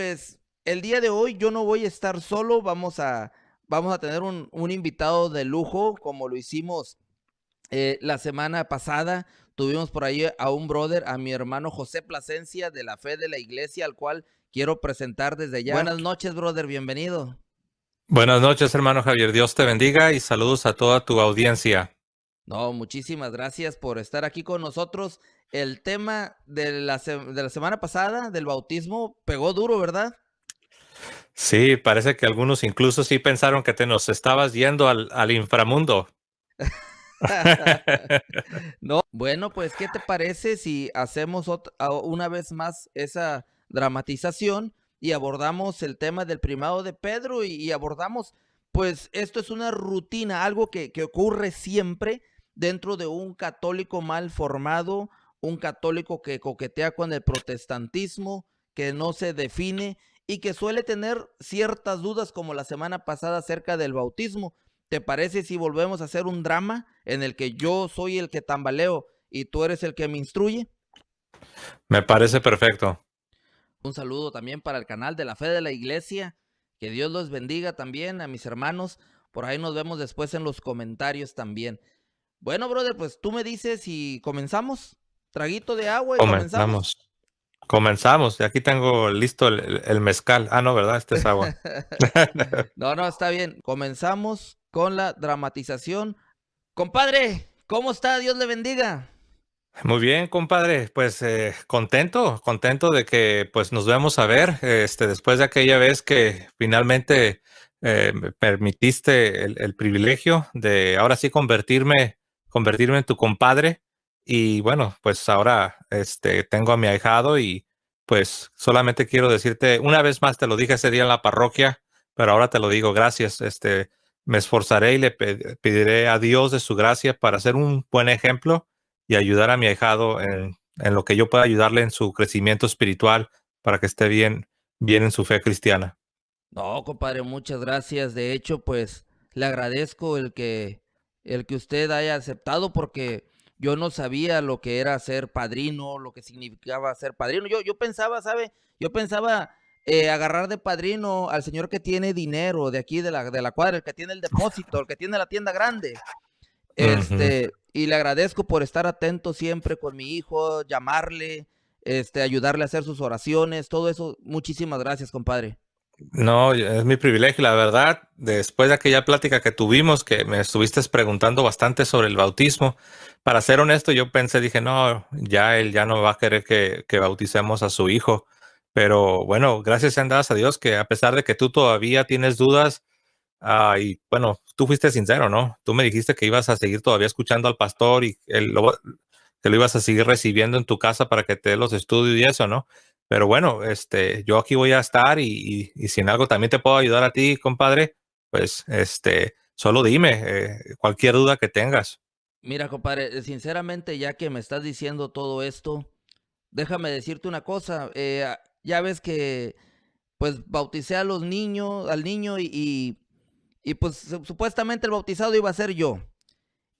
pues el día de hoy yo no voy a estar solo, vamos a tener un invitado de lujo, como lo hicimos la semana pasada. Tuvimos por ahí a un brother, a mi hermano José Plasencia de la Fe de la Iglesia, al cual quiero presentar desde ya. Buenas noches, brother, bienvenido. Buenas noches, hermano Javier. Dios te bendiga y saludos a toda tu audiencia. No, muchísimas gracias por estar aquí con nosotros. El tema de la semana pasada del bautismo pegó duro, ¿verdad? Sí, parece que algunos incluso sí pensaron que te nos estabas yendo al inframundo. No, bueno, pues, ¿qué te parece si hacemos una vez más esa dramatización y abordamos el tema del primado de Pedro y abordamos, pues, esto es una rutina, algo que ocurre siempre dentro de un católico mal formado, un católico que coquetea con el protestantismo, que no se define y que suele tener ciertas dudas como la semana pasada acerca del bautismo. ¿Te parece si volvemos a hacer un drama en el que yo soy el que tambaleo y tú eres el que me instruye? Me parece perfecto. Un saludo también para el canal de la Fe de la Iglesia. Que Dios los bendiga también a mis hermanos. Por ahí nos vemos después en los comentarios también. Bueno, brother, pues tú me dices si comenzamos. Traguito de agua y comenzamos. Comenzamos. Comenzamos. Y aquí tengo listo el mezcal. Ah, no, ¿verdad? Este es agua. No, no, está bien. Comenzamos con la dramatización. Compadre, ¿cómo está? Dios le bendiga. Muy bien, compadre. Pues contento de que pues nos vemos a ver. Después de aquella vez que finalmente me permitiste el privilegio de ahora sí convertirme en tu compadre. Y bueno, pues ahora tengo a mi ahijado y pues solamente quiero decirte, una vez más te lo dije ese día en la parroquia, pero ahora te lo digo, gracias. Me esforzaré y le pediré a Dios de su gracia para ser un buen ejemplo y ayudar a mi ahijado en lo que yo pueda ayudarle en su crecimiento espiritual para que esté bien en su fe cristiana. No, compadre, muchas gracias. De hecho, pues le agradezco el que usted haya aceptado porque yo no sabía lo que era ser padrino, lo que significaba ser padrino. Yo pensaba, ¿sabe? Yo pensaba agarrar de padrino al señor que tiene dinero de aquí de la cuadra, el que tiene el depósito, el que tiene la tienda grande. Ujú. Y le agradezco por estar atento siempre con mi hijo, llamarle, ayudarle a hacer sus oraciones, todo eso. Muchísimas gracias, compadre. No, es mi privilegio, la verdad. Después de aquella plática que tuvimos, que me estuviste preguntando bastante sobre el bautismo, para ser honesto, yo pensé, dije, no, ya él ya no va a querer que bauticemos a su hijo. Pero bueno, gracias sean dadas a Dios que a pesar de que tú todavía tienes dudas, y bueno, tú fuiste sincero, ¿no? Tú me dijiste que ibas a seguir todavía escuchando al pastor y que lo ibas a seguir recibiendo en tu casa para que te dé los estudios y eso, ¿no? Pero bueno, yo aquí voy a estar y si en algo también te puedo ayudar a ti, compadre, pues solo dime cualquier duda que tengas. Mira, compadre, sinceramente, ya que me estás diciendo todo esto, déjame decirte una cosa. Ya ves que, pues, bauticé a los niños, al niño y, pues, supuestamente el bautizado iba a ser yo.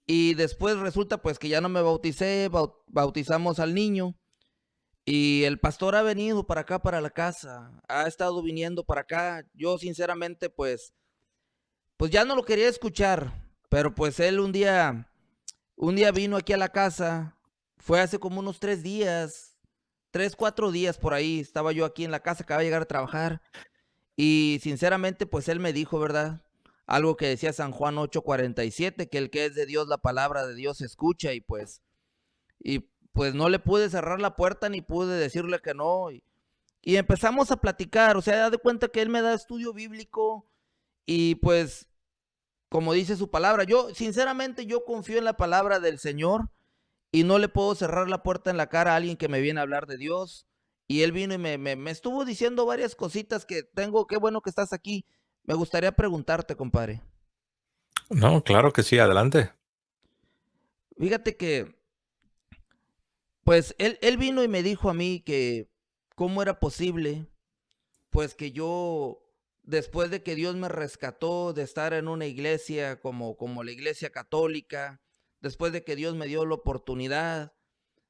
Y después resulta, pues, que ya no me bauticé, bautizamos al niño. Y el pastor ha venido para acá, para la casa, ha estado viniendo para acá. Yo, sinceramente, pues ya no lo quería escuchar, pero pues él un día vino aquí a la casa, fue hace como unos 3 días, 3, 4 días por ahí, estaba yo aquí en la casa, acaba de llegar a trabajar y sinceramente pues él me dijo, ¿verdad? Algo que decía San Juan 8:47, que el que es de Dios, la palabra de Dios se escucha y pues no le pude cerrar la puerta ni pude decirle que no y empezamos a platicar, o sea, da de cuenta que él me da estudio bíblico y pues como dice su palabra, yo sinceramente yo confío en la palabra del Señor y no le puedo cerrar la puerta en la cara a alguien que me viene a hablar de Dios. Y él vino y me estuvo diciendo varias cositas que tengo. Qué bueno que estás aquí. Me gustaría preguntarte, compadre. No, claro que sí, adelante. Fíjate que, pues, él vino y me dijo a mí que cómo era posible, pues, que yo, después de que Dios me rescató de estar en una iglesia como la iglesia católica, después de que Dios me dio la oportunidad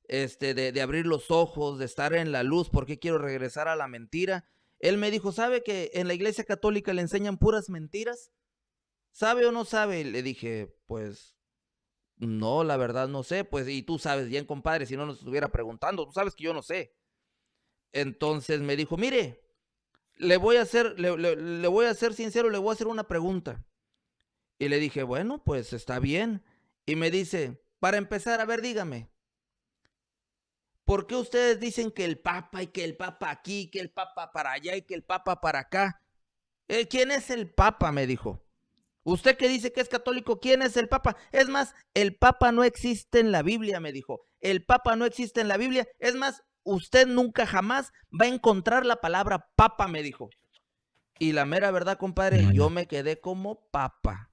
de abrir los ojos, de estar en la luz, ¿por qué quiero regresar a la mentira? Él me dijo, ¿sabe que en la iglesia católica le enseñan puras mentiras? ¿Sabe o no sabe? Le dije, pues no, la verdad no sé, pues y tú sabes bien, compadre, si no nos estuviera preguntando, tú sabes que yo no sé. Entonces me dijo, mire, le voy a ser sincero, le voy a hacer una pregunta. Y le dije, bueno, pues está bien. Y me dice, para empezar, a ver, dígame, ¿por qué ustedes dicen que el Papa y que el Papa aquí, que el Papa para allá y que el Papa para acá? ¿Quién es el Papa? Me dijo. Usted que dice que es católico, ¿quién es el Papa? Es más, el Papa no existe en la Biblia, me dijo. El Papa no existe en la Biblia. Es más, usted nunca jamás va a encontrar la palabra Papa, me dijo. Y la mera verdad, compadre, yo me quedé como papa.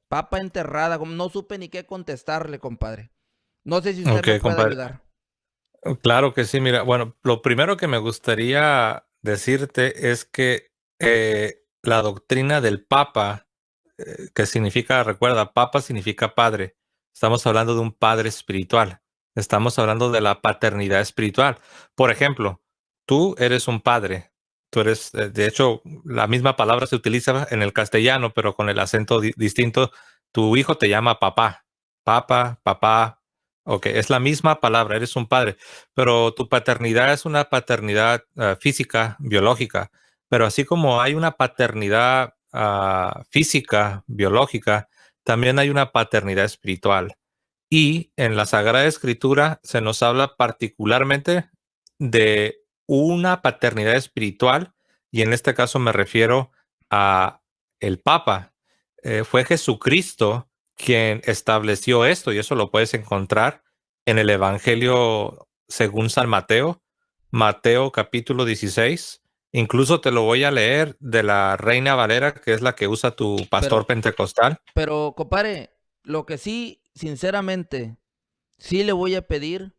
Papa enterrada, no supe ni qué contestarle, compadre. No sé si usted me Ok, puede compadre. ayudar. Claro que sí, mira, bueno, lo primero que me gustaría decirte es que la doctrina del Papa, que significa, recuerda, Papa significa padre. Estamos hablando de un padre espiritual. Estamos hablando de la paternidad espiritual. Por ejemplo, tú eres un padre. Tú eres, de hecho, la misma palabra se utiliza en el castellano, pero con el acento distinto. Tu hijo te llama papá. Papá, papá. Ok, es la misma palabra, eres un padre, pero tu paternidad es una paternidad física, biológica. Pero así como hay una paternidad física, biológica, también hay una paternidad espiritual. Y en la Sagrada Escritura se nos habla particularmente de una paternidad espiritual, y en este caso me refiero a el Papa. Fue Jesucristo quien estableció esto, y eso lo puedes encontrar en el Evangelio según San Mateo, Mateo capítulo 16. Incluso te lo voy a leer de la Reina Valera, que es la que usa tu pastor Pero, pentecostal. pero, compadre, lo que sí, sinceramente, sí le voy a pedir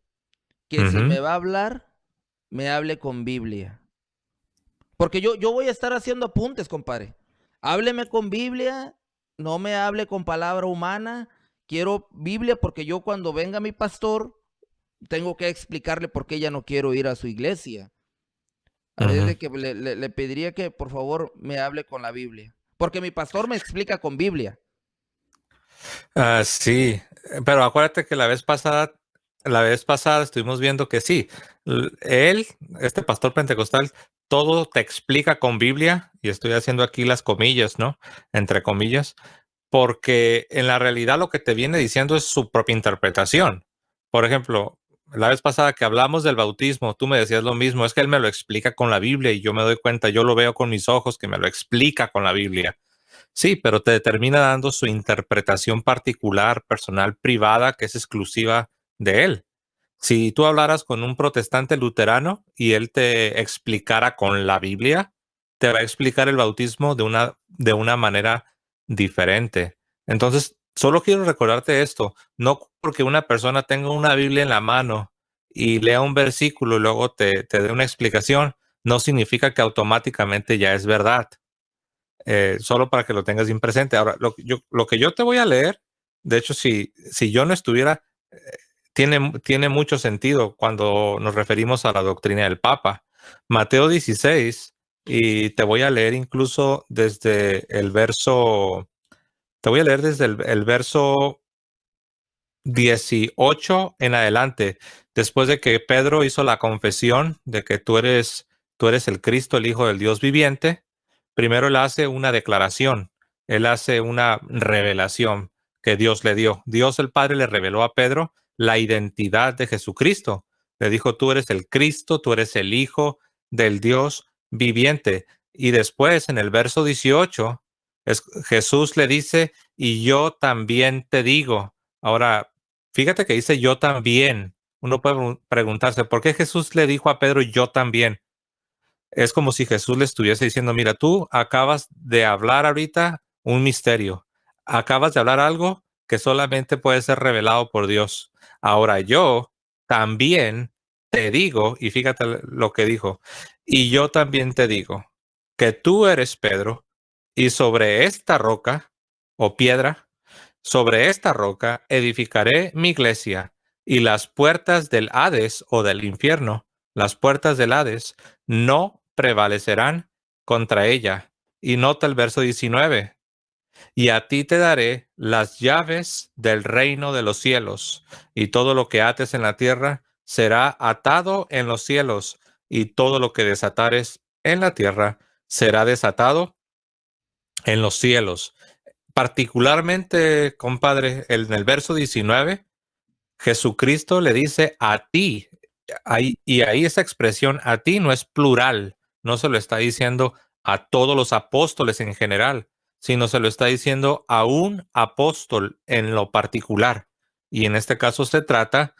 que si Ujú. me va a hablar, me hable con Biblia. Porque yo voy a estar haciendo apuntes, compadre. Hábleme con Biblia, no me hable con palabra humana. Quiero Biblia porque yo cuando venga mi pastor, tengo que explicarle por qué ya no quiero ir a su iglesia. Así es Ujú. de que le pediría que por favor me hable con la Biblia. Porque mi pastor me explica con Biblia. Sí, pero acuérdate que la vez pasada estuvimos viendo que sí, él, este pastor pentecostal, todo te explica con Biblia, y estoy haciendo aquí las comillas, ¿no? Entre comillas, porque en la realidad lo que te viene diciendo es su propia interpretación. Por ejemplo, la vez pasada que hablamos del bautismo, tú me decías lo mismo, es que él me lo explica con la Biblia y yo me doy cuenta, yo lo veo con mis ojos que me lo explica con la Biblia. Sí, pero te termina dando su interpretación particular, personal, privada, que es exclusiva de él. Si tú hablaras con un protestante luterano y él te explicara con la Biblia, te va a explicar el bautismo de una manera diferente. Entonces, solo quiero recordarte esto, no porque una persona tenga una Biblia en la mano y lea un versículo y luego te dé una explicación, no significa que automáticamente ya es verdad. Solo para que lo tengas bien presente. Ahora, lo que yo te voy a leer, de hecho, si yo no estuviera, tiene mucho sentido cuando nos referimos a la doctrina del Papa. Mateo 16, y te voy a leer incluso desde el verso, te voy a leer desde el verso 18 en adelante, después de que Pedro hizo la confesión de que tú eres el Cristo, el Hijo del Dios viviente. Primero él hace una declaración, él hace una revelación que Dios le dio. Dios el Padre le reveló a Pedro la identidad de Jesucristo. Le dijo, tú eres el Cristo, tú eres el Hijo del Dios viviente. Y después en el verso 18, Jesús le dice, y yo también te digo. Ahora, fíjate que dice yo también. Uno puede preguntarse, ¿por qué Jesús le dijo a Pedro yo también? Es como si Jesús le estuviese diciendo, mira, tú acabas de hablar ahorita un misterio. Acabas de hablar algo que solamente puede ser revelado por Dios. Ahora yo también te digo, y fíjate lo que dijo, y yo también te digo que tú eres Pedro, y sobre esta roca o piedra, sobre esta roca edificaré mi iglesia, y las puertas del Hades o del infierno, las puertas del Hades, no prevalecerán contra ella. Y nota el verso 19. Y a ti te daré las llaves del reino de los cielos, y todo lo que ates en la tierra será atado en los cielos, y todo lo que desatares en la tierra será desatado en los cielos. Particularmente, compadre, en el verso 19, Jesucristo le dice a ti, y ahí esa expresión a ti no es plural, no se lo está diciendo a todos los apóstoles en general, sino se lo está diciendo a un apóstol en lo particular. Y en este caso se trata,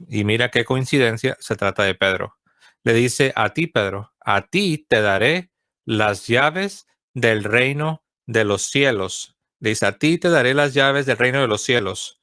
y mira qué coincidencia, se trata de Pedro. Le dice a ti, Pedro, a ti te daré las llaves del reino de los cielos. Le dice, a ti te daré las llaves del reino de los cielos.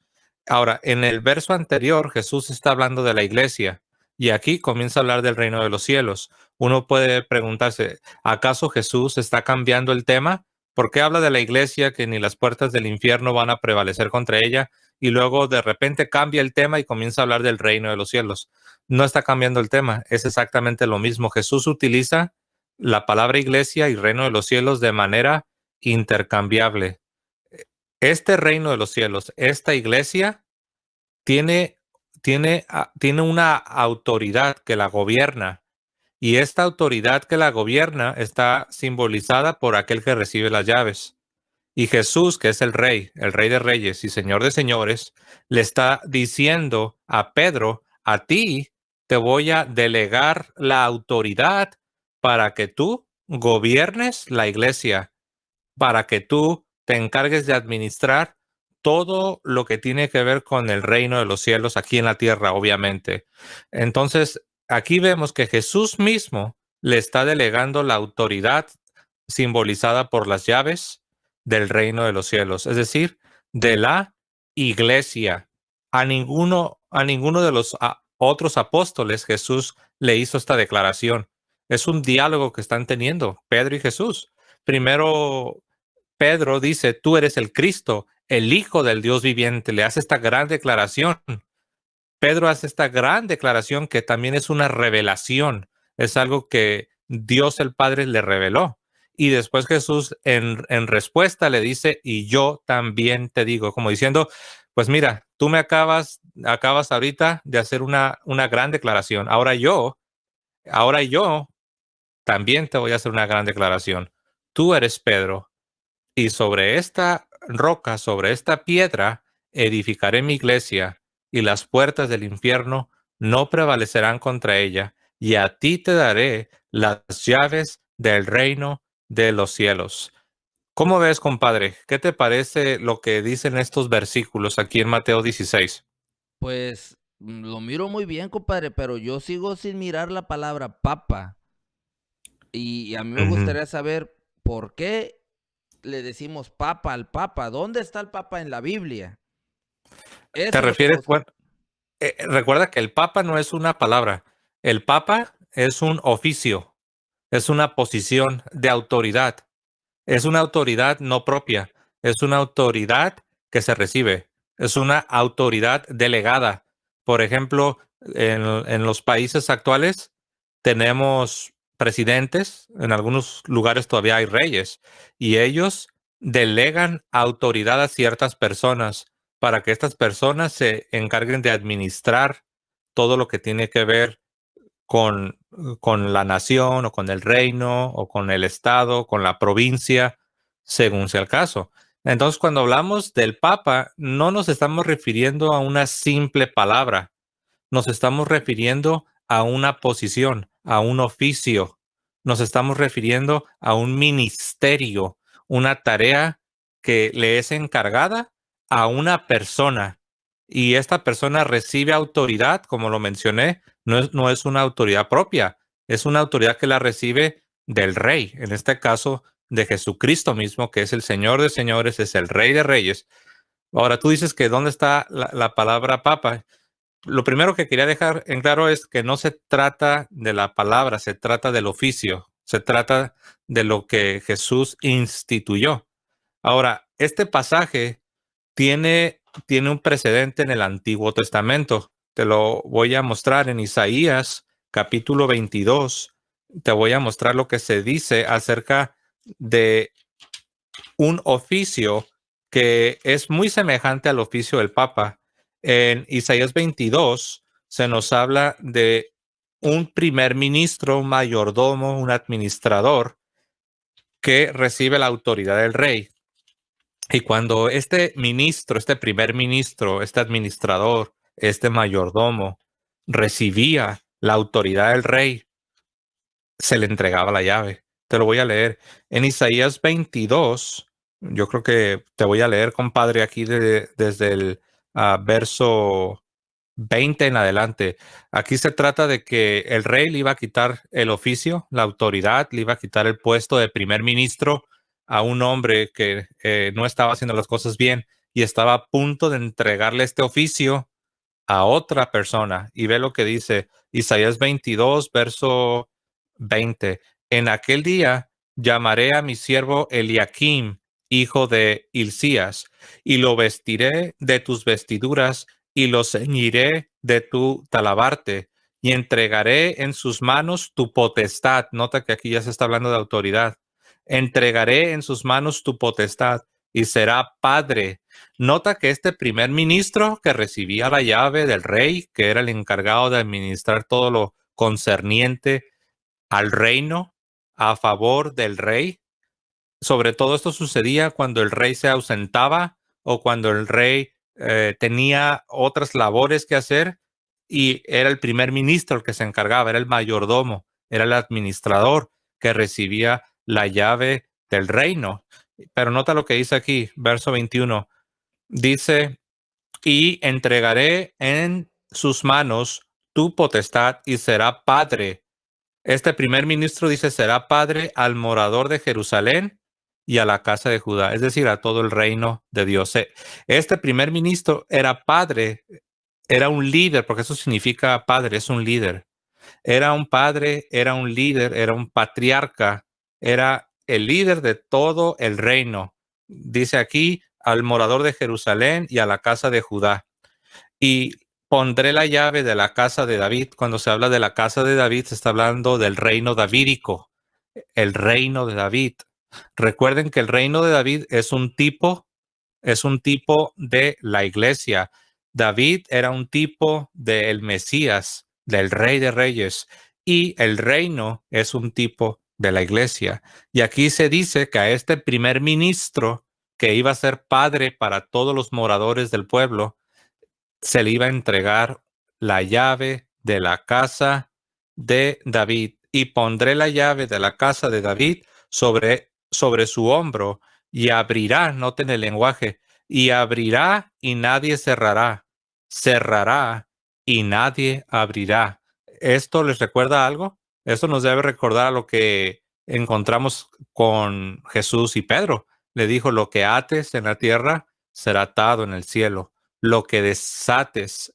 Ahora, en el verso anterior, Jesús está hablando de la iglesia y aquí comienza a hablar del reino de los cielos. Uno puede preguntarse, ¿acaso Jesús está cambiando el tema? ¿Por qué habla de la iglesia que ni las puertas del infierno van a prevalecer contra ella? Y luego de repente cambia el tema y comienza a hablar del reino de los cielos. No está cambiando el tema, es exactamente lo mismo. Jesús utiliza la palabra iglesia y reino de los cielos de manera intercambiable. Este reino de los cielos, esta iglesia, tiene, tiene una autoridad que la gobierna, y esta autoridad que la gobierna está simbolizada por aquel que recibe las llaves. Y Jesús, que es el rey de reyes y señor de señores, le está diciendo a Pedro, a ti te voy a delegar la autoridad para que tú gobiernes la iglesia, para que tú te encargues de administrar todo lo que tiene que ver con el reino de los cielos aquí en la tierra, obviamente. Entonces, aquí vemos que Jesús mismo le está delegando la autoridad simbolizada por las llaves del reino de los cielos, es decir, de la iglesia. A ninguno de los otros apóstoles Jesús le hizo esta declaración. Es un diálogo que están teniendo Pedro y Jesús. Primero, Pedro dice, tú eres el Cristo, el Hijo del Dios viviente. Le hace esta gran declaración. Pedro hace esta gran declaración que también es una revelación. Es algo que Dios el Padre le reveló. Y después Jesús en respuesta le dice, y yo también te digo, como diciendo, pues mira, tú me acabas ahorita de hacer una gran declaración. Ahora yo también te voy a hacer una gran declaración. Tú eres Pedro, y sobre esta roca, sobre esta piedra, edificaré mi iglesia, y las puertas del infierno no prevalecerán contra ella, y a ti te daré las llaves del reino de los cielos. ¿Cómo ves, compadre? ¿Qué te parece lo que dicen estos versículos aquí en Mateo 16? Pues lo miro muy bien, compadre, pero yo sigo sin mirar la palabra papa. Y a mí me Ujú. gustaría saber por qué le decimos papa al papa. ¿Dónde está el papa en la Biblia? ¿Te Eso es lo que me refieres? gusta. Bueno, recuerda que el papa no es una palabra. El papa es un oficio, es una posición de autoridad. Es una autoridad no propia, es una autoridad que se recibe, es una autoridad delegada. Por ejemplo, en los países actuales tenemos presidentes, en algunos lugares todavía hay reyes, y ellos delegan autoridad a ciertas personas para que estas personas se encarguen de administrar todo lo que tiene que ver con, con la nación o con el reino o con el estado, con la provincia, según sea el caso. Entonces, cuando hablamos del Papa, no nos estamos refiriendo a una simple palabra, nos estamos refiriendo a una posición, a un oficio, nos estamos refiriendo a un ministerio, una tarea que le es encargada a una persona, y esta persona recibe autoridad, como lo mencioné, no es una autoridad propia, es una autoridad que la recibe del rey, en este caso de Jesucristo mismo, que es el Señor de señores, es el Rey de reyes. Ahora tú dices que ¿dónde está la palabra papa? Lo primero que quería dejar en claro es que no se trata de la palabra, se trata del oficio, se trata de lo que Jesús instituyó. Ahora, este pasaje tiene un precedente en el Antiguo Testamento. Te lo voy a mostrar en Isaías capítulo 22, te voy a mostrar lo que se dice acerca de un oficio que es muy semejante al oficio del Papa. En Isaías 22 se nos habla de un primer ministro, un mayordomo, un administrador que recibe la autoridad del rey. Y cuando este ministro, este primer ministro, este administrador, este mayordomo recibía la autoridad del rey, se le entregaba la llave. Te lo voy a leer. En Isaías 22, yo creo que te voy a leer, compadre, aquí desde el verso 20 en adelante. Aquí se trata de que el rey le iba a quitar el oficio, la autoridad, le iba a quitar el puesto de primer ministro a un hombre que no estaba haciendo las cosas bien y estaba a punto de entregarle este oficio a otra persona. Y ve lo que dice Isaías 22, verso 20. En aquel día llamaré a mi siervo Eliakim, hijo de Hilcías, y lo vestiré de tus vestiduras y lo ceñiré de tu talabarte y entregaré en sus manos tu potestad. Nota que aquí ya se está hablando de autoridad. Entregaré en sus manos tu potestad y será padre. Nota que este primer ministro que recibía la llave del rey, que era el encargado de administrar todo lo concerniente al reino a favor del rey, sobre todo esto sucedía cuando el rey se ausentaba o cuando el rey tenía otras labores que hacer y era el primer ministro el que se encargaba, era el mayordomo, era el administrador que recibía la llave del reino. Pero nota lo que dice aquí, verso 21. Dice, y entregaré en sus manos tu potestad y será padre. Este primer ministro dice, será padre al morador de Jerusalén y a la casa de Judá, es decir, a todo el reino de Dios. Este primer ministro era padre, era un líder, porque eso significa padre, es un líder. Era un padre, era un líder, era un patriarca, era el líder de todo el reino. Dice aquí, al morador de Jerusalén y a la casa de Judá. Y pondré la llave de la casa de David. Cuando se habla de la casa de David, se está hablando del reino davídico, el reino de David. Recuerden que el reino de David es un tipo de la iglesia. David era un tipo del Mesías, del Rey de Reyes, y el reino es un tipo de la iglesia. Y aquí se dice que a este primer ministro, que iba a ser padre para todos los moradores del pueblo, se le iba a entregar la llave de la casa de David y pondré la llave de la casa de David sobre su hombro y abrirá, noten el lenguaje, y abrirá y nadie cerrará, cerrará y nadie abrirá. ¿Esto les recuerda algo? Esto nos debe recordar a lo que encontramos con Jesús y Pedro. Le dijo, lo que ates en la tierra será atado en el cielo, lo que desates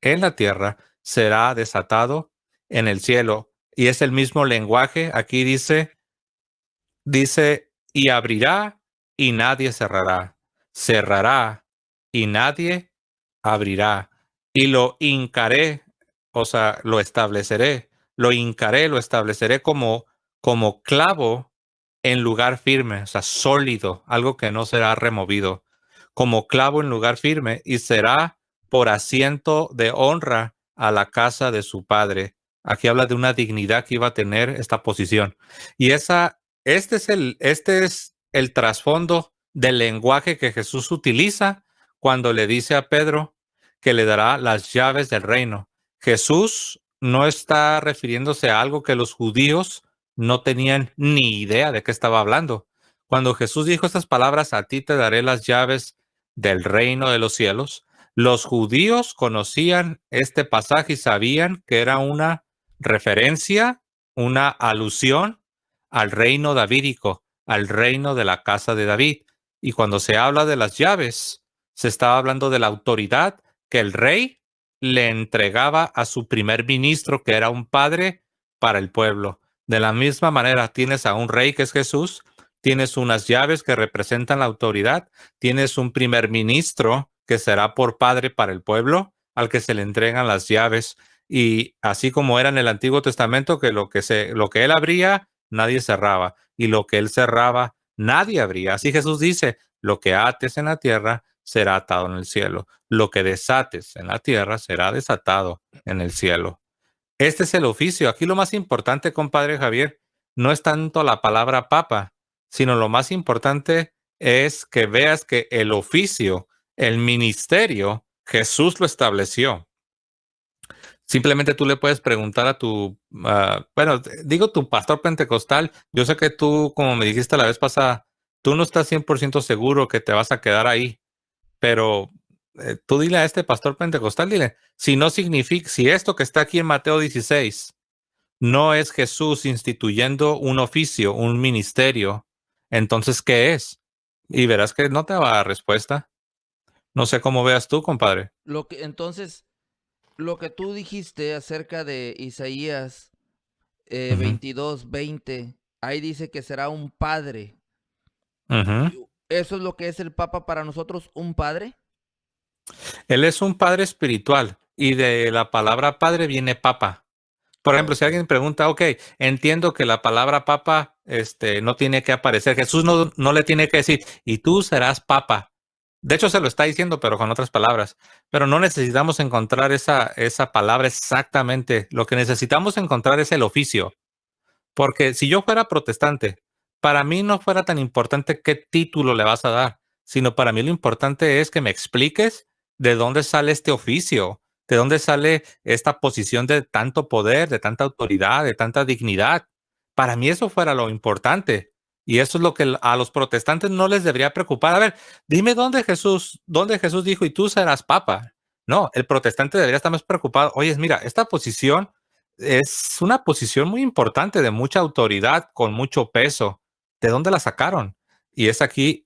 en la tierra será desatado en el cielo. Y es el mismo lenguaje. Aquí dice, y abrirá y nadie cerrará. Cerrará y nadie abrirá. Y lo hincaré, o sea, lo estableceré. Lo hincaré, lo estableceré como clavo en lugar firme, o sea, sólido, algo que no será removido. Como clavo en lugar firme y será por asiento de honra a la casa de su padre. Aquí habla de una dignidad que iba a tener esta posición. Y este es el trasfondo del lenguaje que Jesús utiliza cuando le dice a Pedro que le dará las llaves del reino. Jesús no está refiriéndose a algo que los judíos no tenían ni idea de qué estaba hablando. Cuando Jesús dijo estas palabras, a ti te daré las llaves del reino de los cielos, los judíos conocían este pasaje y sabían que era una referencia, una alusión al reino davídico, al reino de la casa de David. Y cuando se habla de las llaves, se estaba hablando de la autoridad que el rey le entregaba a su primer ministro, que era un padre para el pueblo. De la misma manera, tienes a un rey que es Jesús, tienes unas llaves que representan la autoridad, tienes un primer ministro que será por padre para el pueblo, al que se le entregan las llaves. Y así como era en el Antiguo Testamento, que lo que él abría, nadie cerraba. Y lo que él cerraba, nadie abría. Así Jesús dice, lo que ates en la tierra será atado en el cielo. Lo que desates en la tierra será desatado en el cielo. Este es el oficio. Aquí lo más importante, compadre Javier, no es tanto la palabra papa, sino lo más importante es que veas que el oficio, el ministerio, Jesús lo estableció. Simplemente tú le puedes preguntar a bueno, digo tu pastor pentecostal. Yo sé que tú, como me dijiste la vez pasada, tú no estás 100% seguro que te vas a quedar ahí, pero tú dile a este pastor pentecostal, dile, si no significa, si esto que está aquí en Mateo 16 no es Jesús instituyendo un oficio, un ministerio, entonces, ¿qué es? Y verás que no te va a dar respuesta. No sé cómo veas tú, compadre. Entonces, lo que tú dijiste acerca de Isaías Ujú, 22:20, ahí dice que será un padre. ujú. ¿Eso es lo que es el Papa para nosotros, un padre? Él es un padre espiritual y de la palabra padre viene papa. Por ejemplo, si Ok. alguien pregunta, ok, entiendo que la palabra papa no tiene que aparecer. Jesús no le tiene que decir, y tú serás papa. De hecho, se lo está diciendo, pero con otras palabras. Pero no necesitamos encontrar esa palabra exactamente. Lo que necesitamos encontrar es el oficio. Porque si yo fuera protestante, para mí no fuera tan importante qué título le vas a dar, sino para mí lo importante es que me expliques de dónde sale este oficio, de dónde sale esta posición de tanto poder, de tanta autoridad, de tanta dignidad. Para mí eso fuera lo importante. Y eso es lo que a los protestantes no les debería preocupar. A ver, dime dónde Jesús dijo, y tú serás papa. No, el protestante debería estar más preocupado. Oye, mira, esta posición es una posición muy importante, de mucha autoridad, con mucho peso. ¿De dónde la sacaron? Y es aquí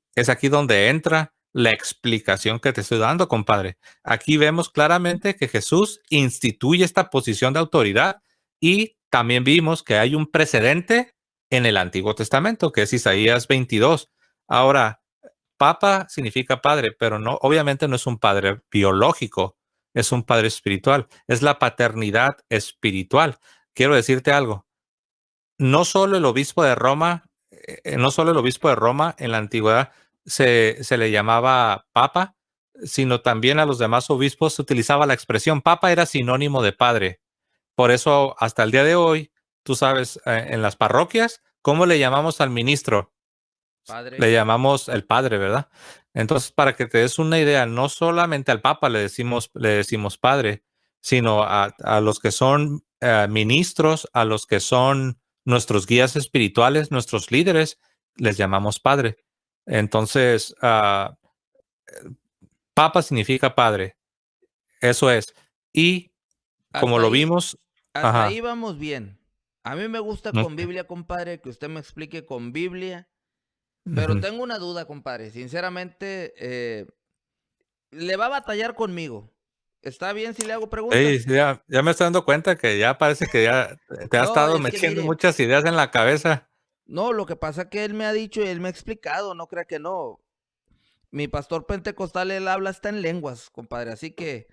donde entra la explicación que te estoy dando, compadre. Aquí vemos claramente que Jesús instituye esta posición de autoridad y también vimos que hay un precedente en el Antiguo Testamento, que es Isaías 22. Ahora, papa significa padre, pero no, obviamente no es un padre biológico, es un padre espiritual, es la paternidad espiritual. Quiero decirte algo, no solo el obispo de Roma, no solo el obispo de Roma en la antigüedad se le llamaba papa, sino también a los demás obispos se utilizaba la expresión papa, era sinónimo de padre. Por eso, hasta el día de hoy, tú sabes, en las parroquias, ¿cómo le llamamos al ministro? Padre. Le llamamos el padre, ¿verdad? Entonces, para que te des una idea, no solamente al Papa le decimos padre, sino a los que son ministros, a los que son nuestros guías espirituales, nuestros líderes, les llamamos padre. Entonces, Papa significa padre, eso es. Y como Hasta lo ahí, vimos, hasta ahí ajá, vamos bien. A mí me gusta con ok, Biblia, compadre, que usted me explique con Biblia. Pero ujú. tengo una duda, compadre. Sinceramente, le va a batallar conmigo. ¿Está bien si le hago Sí, preguntas? sí, ya me estoy dando cuenta que ya parece que ya te ha No, estado es que metiendo mire, muchas ideas en la cabeza. no, lo que pasa que él me ha dicho y él me ha explicado, no crea que no. Mi pastor pentecostal, él habla hasta en lenguas, compadre. Así que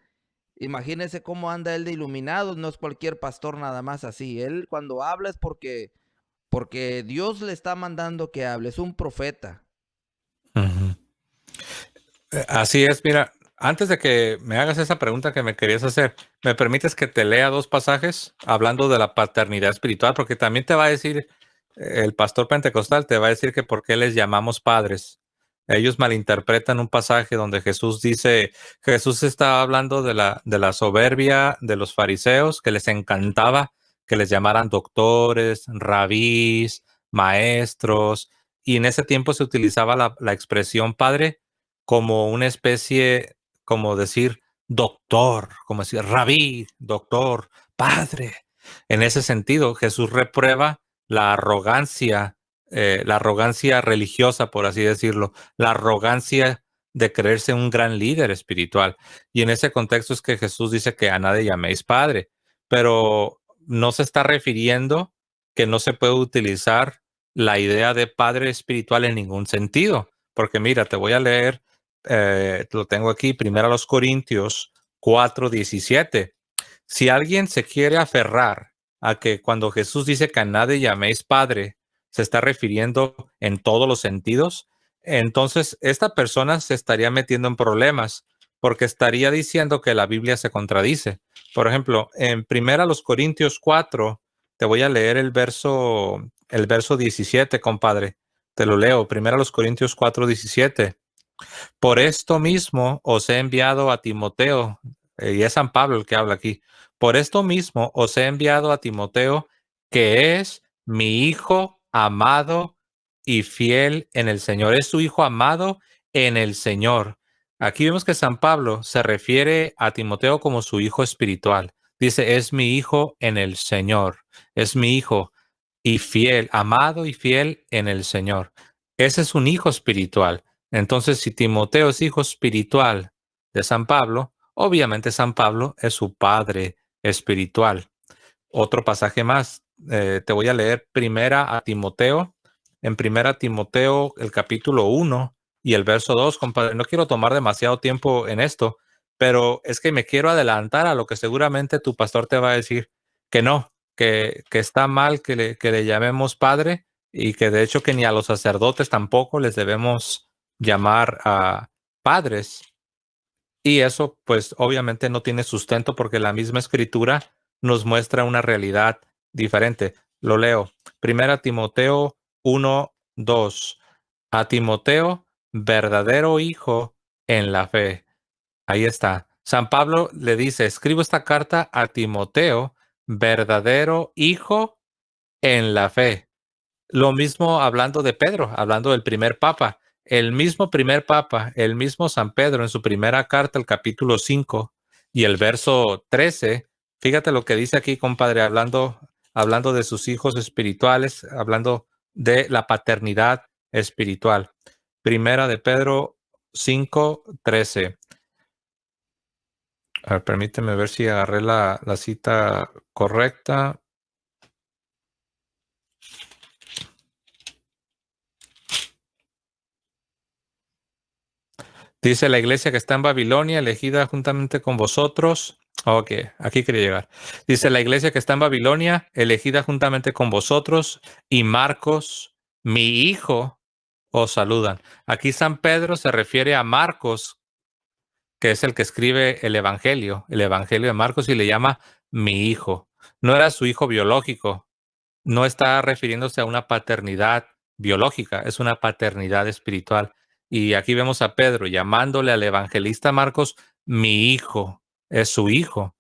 imagínese cómo anda él de iluminado. No es cualquier pastor nada más así. Él cuando habla es porque Dios le está mandando que hable. Es un profeta. Ujú. Así es, mira, antes de que me hagas esa pregunta que me querías hacer, ¿me permites que te lea dos pasajes hablando de la paternidad espiritual? Porque también te va a decir, el pastor pentecostal te va a decir que por qué les llamamos padres. Ellos malinterpretan un pasaje donde Jesús dice, Jesús está hablando de la soberbia de los fariseos, que les encantaba que les llamaran doctores, rabís, maestros, y en ese tiempo se utilizaba la expresión padre como una especie, como decir doctor, como decir rabí, doctor, padre. En ese sentido, Jesús reprueba la arrogancia religiosa, por así decirlo, la arrogancia de creerse un gran líder espiritual. Y en ese contexto es que Jesús dice que a nadie llaméis padre, pero no se está refiriendo que no se puede utilizar la idea de padre espiritual en ningún sentido. Porque mira, te voy a leer, lo tengo aquí, primero a los Corintios 4:17. Si alguien se quiere aferrar a que cuando Jesús dice que a nadie llaméis Padre, se está refiriendo en todos los sentidos, entonces esta persona se estaría metiendo en problemas porque estaría diciendo que la Biblia se contradice. Por ejemplo, en primera los Corintios 4, te voy a leer el verso 17, compadre. Te lo leo, primera los Corintios 4, 17. Por esto mismo os he enviado a Timoteo, y es San Pablo el que habla aquí. Por esto mismo os he enviado a Timoteo, que es mi hijo amado y fiel en el Señor. Es su hijo amado en el Señor. Aquí vemos que San Pablo se refiere a Timoteo como su hijo espiritual. Dice, es mi hijo en el Señor. Es mi hijo y fiel, amado y fiel en el Señor. Ese es un hijo espiritual. Entonces, si Timoteo es hijo espiritual de San Pablo, obviamente San Pablo es su padre espiritual. Otro pasaje más, te voy a leer primera a Timoteo, en primera Timoteo el capítulo 1 y el verso 2, compadre. No quiero tomar demasiado tiempo en esto, pero es que me quiero adelantar a lo que seguramente tu pastor te va a decir que no, que está mal que le llamemos padre y que de hecho que ni a los sacerdotes tampoco les debemos llamar a padres. Y eso pues obviamente no tiene sustento porque la misma escritura nos muestra una realidad diferente. Lo leo. Primera Timoteo 1:2. A Timoteo, verdadero hijo en la fe. Ahí está. San Pablo le dice, escribo esta carta a Timoteo, verdadero hijo en la fe. Lo mismo hablando de Pedro, hablando del primer papa. El mismo primer papa, el mismo San Pedro en su primera carta, el capítulo 5 y el verso 13. Fíjate lo que dice aquí, compadre, hablando de sus hijos espirituales, hablando de la paternidad espiritual. Primera de Pedro 5:13. A ver, permíteme ver si agarré la cita correcta. Dice la iglesia que está en Babilonia, elegida juntamente con vosotros. Ok, aquí quería llegar. Dice la iglesia que está en Babilonia, elegida juntamente con vosotros, y Marcos, mi hijo, os saludan. Aquí San Pedro se refiere a Marcos, que es el que escribe el Evangelio de Marcos, y le llama mi hijo. No era su hijo biológico, no está refiriéndose a una paternidad biológica, es una paternidad espiritual. Y aquí vemos a Pedro llamándole al evangelista Marcos mi hijo, es su hijo.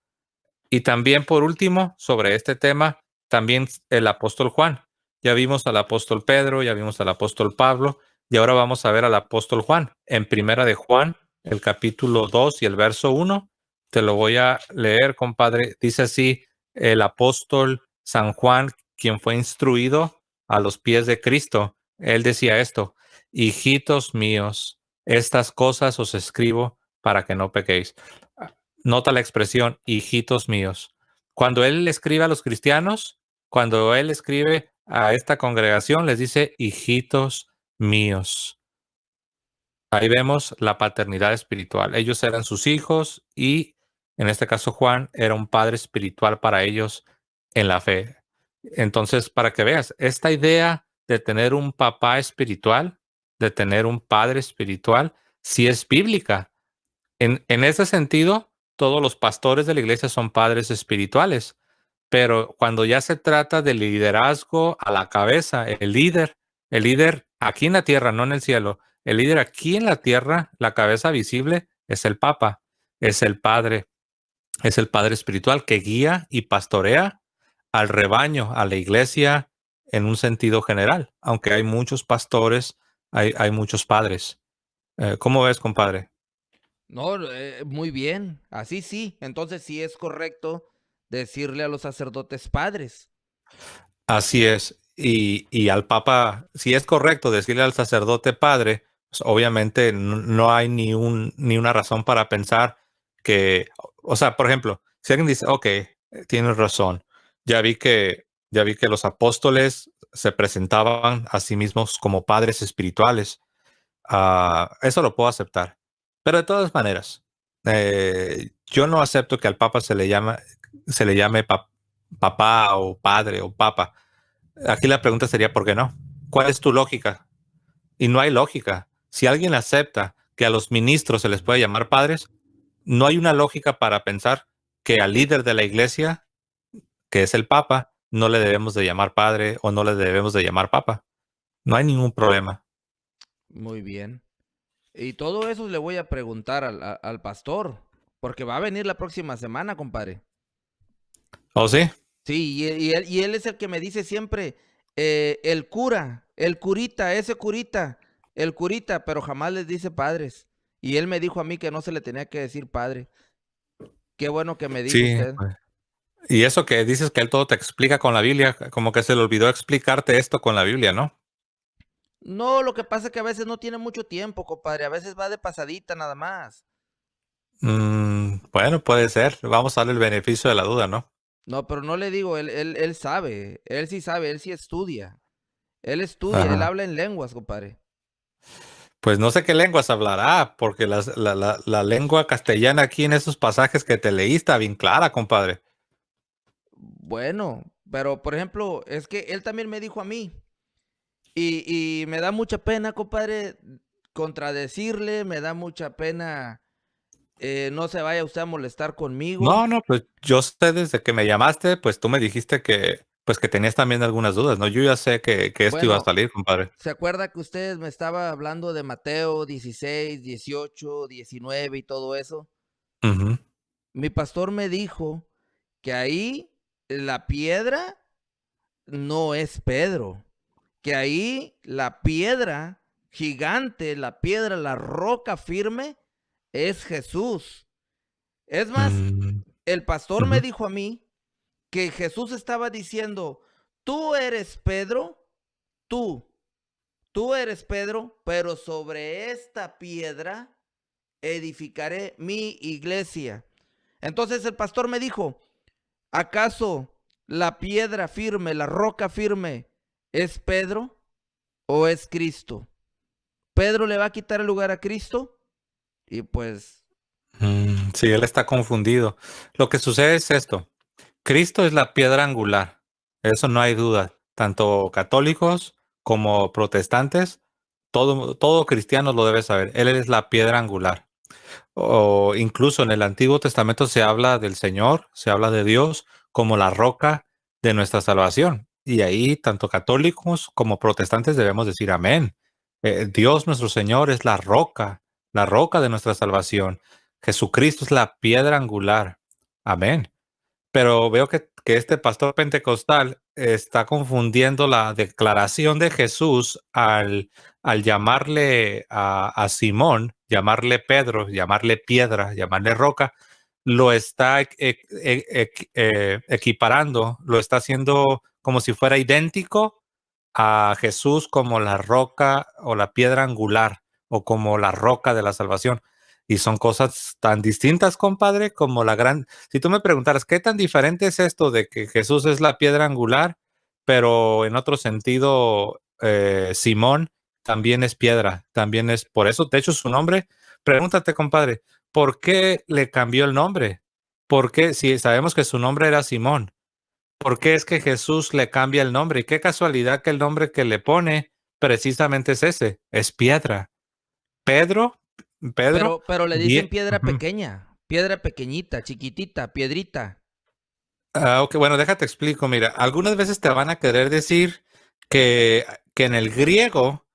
Y también por último, sobre este tema, también el apóstol Juan. Ya vimos al apóstol Pedro, ya vimos al apóstol Pablo, y ahora vamos a ver al apóstol Juan. En primera de Juan, el capítulo 2 y el verso 1, te lo voy a leer, compadre. Dice así, el apóstol San Juan, quien fue instruido a los pies de Cristo, él decía esto, hijitos míos, estas cosas os escribo para que no pequéis. Nota la expresión, hijitos míos. Cuando él escribe a los cristianos, cuando él escribe a esta congregación, les dice, hijitos míos. Ahí vemos la paternidad espiritual. Ellos eran sus hijos y en este caso Juan era un padre espiritual para ellos en la fe. Entonces, para que veas, esta idea de tener un papá espiritual, de tener un padre espiritual, sí es bíblica. En ese sentido, todos los pastores de la iglesia son padres espirituales, pero cuando ya se trata del liderazgo a la cabeza, el líder aquí en la tierra, no en el cielo, el líder aquí en la tierra, la cabeza visible, es el Papa, es es el Padre espiritual que guía y pastorea al rebaño, a la iglesia en un sentido general, aunque hay muchos pastores, hay muchos padres. ¿Cómo ves, compadre? No, muy bien, así sí, entonces sí es correcto decirle a los sacerdotes padres. Así es. Y al Papa, si es correcto decirle al sacerdote padre, pues obviamente no hay ni una razón para pensar que, o sea, por ejemplo, si alguien dice, ok, tienes razón, ya vi que los apóstoles se presentaban a sí mismos como padres espirituales. Eso lo puedo aceptar. Pero de todas maneras, yo no acepto que al Papa se le llame papá o padre o papa. Aquí la pregunta sería, ¿por qué no? ¿Cuál es tu lógica? Y no hay lógica. Si alguien acepta que a los ministros se les puede llamar padres, no hay una lógica para pensar que al líder de la iglesia, que es el Papa, no le debemos de llamar padre o no le debemos de llamar papa. No hay ningún problema. Muy bien. Y todo eso le voy a preguntar al pastor, porque va a venir la próxima semana, compadre. ¿Oh, sí? Sí, y él es el que me dice siempre, el cura, el curita, ese curita, el curita, pero jamás les dice padres. Y él me dijo a mí que no se le tenía que decir padre. Qué bueno que me dijo Sí. usted. Y eso que dices que él todo te explica con la Biblia, como que se le olvidó explicarte esto con la Biblia, ¿no? No, lo que pasa es que a veces no tiene mucho tiempo, compadre. A veces va de pasadita nada más. Bueno, puede ser. Vamos a darle el beneficio de la duda, ¿no? No, pero no le digo, él sabe, él sí estudia. Él estudia, él Ajá. habla en lenguas, compadre. Pues no sé qué lenguas hablará, porque la lengua castellana aquí en esos pasajes que te leí está bien clara, compadre. Bueno, pero por ejemplo, es que él también me dijo a mí, y me da mucha pena, compadre, contradecirle, me da mucha pena, no se vaya usted a molestar conmigo. No, no, pues yo sé desde que me llamaste, pues tú me dijiste que, pues que tenías también algunas dudas, ¿no? Yo ya sé que esto iba a Bueno, salir, compadre. ¿se acuerda que usted me estaba hablando de Mateo 16, 18, 19 y todo eso? Ujú. Mi pastor me dijo que ahí la piedra no es Pedro, que ahí la piedra gigante, la piedra, la roca firme es Jesús. Es más, Mm, el pastor me ujú. dijo a mí que Jesús estaba diciendo, tú eres Pedro, tú, tú eres Pedro, pero sobre esta piedra edificaré mi iglesia. Entonces el pastor me dijo, ¿acaso la piedra firme, la roca firme, es Pedro o es Cristo? ¿Pedro le va a quitar el lugar a Cristo? Y pues, Sí, él está confundido. Lo que sucede es esto. Cristo es la piedra angular. Eso no hay duda. Tanto católicos como protestantes, todo cristiano lo debe saber. Él es la piedra angular. O incluso en el Antiguo Testamento se habla del Señor, se habla de Dios como la roca de nuestra salvación. Y ahí tanto católicos como protestantes debemos decir amén. Dios nuestro Señor es la roca de nuestra salvación. Jesucristo es la piedra angular. Amén. Pero veo que este pastor pentecostal está confundiendo la declaración de Jesús al llamarle a Simón, llamarle Pedro, llamarle piedra, llamarle roca, lo está equiparando, lo está haciendo como si fuera idéntico a Jesús como la roca o la piedra angular o como la roca de la salvación. Y son cosas tan distintas, compadre, como la gran... Si tú me preguntaras, ¿qué tan diferente es esto de que Jesús es la piedra angular, pero en otro sentido, Simón también es piedra, también es... Por eso, de hecho, su nombre, pregúntate, compadre, ¿por qué le cambió el nombre? ¿Por qué? Si sabemos que su nombre era Simón. ¿Por qué es que Jesús le cambia el nombre? Y qué casualidad que el nombre que le pone precisamente es ese, es piedra. Pedro, Pedro, pero le dicen bien. piedra pequeña, piedra pequeñita, chiquitita, piedrita. Ok, bueno, déjate explico. Mira, algunas veces te van a querer decir que, que en el griego,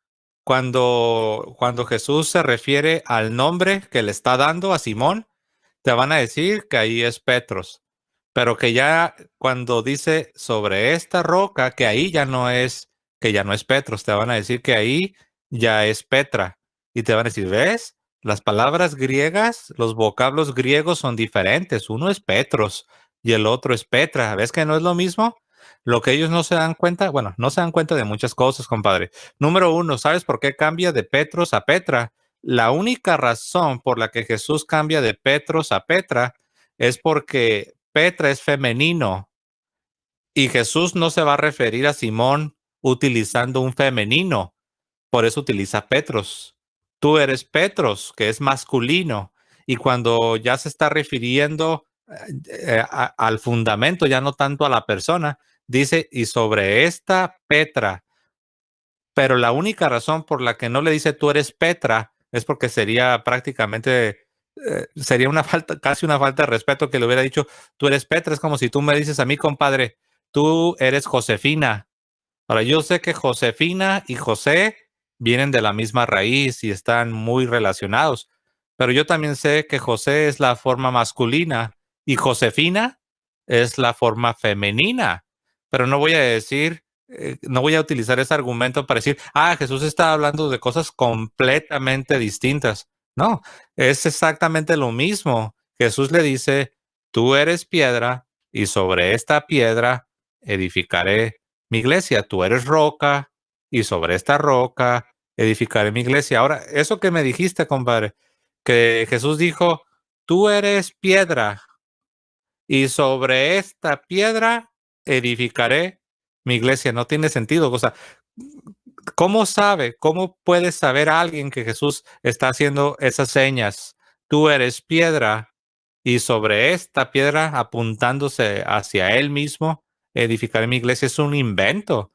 cuando Jesús se refiere al nombre que le está dando a Simón, te van a decir que ahí es Petros, pero que ya cuando dice sobre esta roca, que ahí ya no es, que ya no es Petros, te van a decir que ahí ya es Petra. Y te van a decir, ¿ves? Las palabras griegas, los vocablos griegos son diferentes. Uno es Petros y el otro es Petra. ¿Ves que no es lo mismo? Lo que ellos no se dan cuenta, bueno, no se dan cuenta de muchas cosas, compadre. Número uno, ¿sabes por qué cambia de Petros a Petra? La única razón por la que Jesús cambia de Petros a Petra es porque Petra es femenino y Jesús no se va a referir a Simón utilizando un femenino, por eso utiliza Petros. Tú eres Petros, que es masculino, Y cuando ya se está refiriendo al fundamento, ya no tanto a la persona, dice, y sobre esta Petra. Pero la única razón por la que no le dice tú eres Petra es porque sería prácticamente, sería una falta, casi una falta de respeto que le hubiera dicho tú eres Petra. Es como si tú me dices a mí, compadre, tú eres Josefina. Ahora, yo sé que Josefina y José vienen de la misma raíz y están muy relacionados, pero yo también sé que José es la forma masculina y Josefina es la forma femenina. Pero no voy a decir, no voy a utilizar ese argumento para decir, Jesús está hablando de cosas completamente distintas. No, es exactamente lo mismo. Jesús le dice, tú eres piedra y sobre esta piedra edificaré mi iglesia. Tú eres roca y sobre esta roca edificaré mi iglesia. Ahora, eso que me dijiste, compadre, que Jesús dijo, tú eres piedra y sobre esta piedra edificaré mi iglesia. No tiene sentido. O sea, ¿cómo sabe? ¿Cómo puede saber alguien que Jesús está haciendo esas señas? Tú eres piedra y sobre esta piedra apuntándose hacia él mismo, edificaré mi iglesia. Es un invento.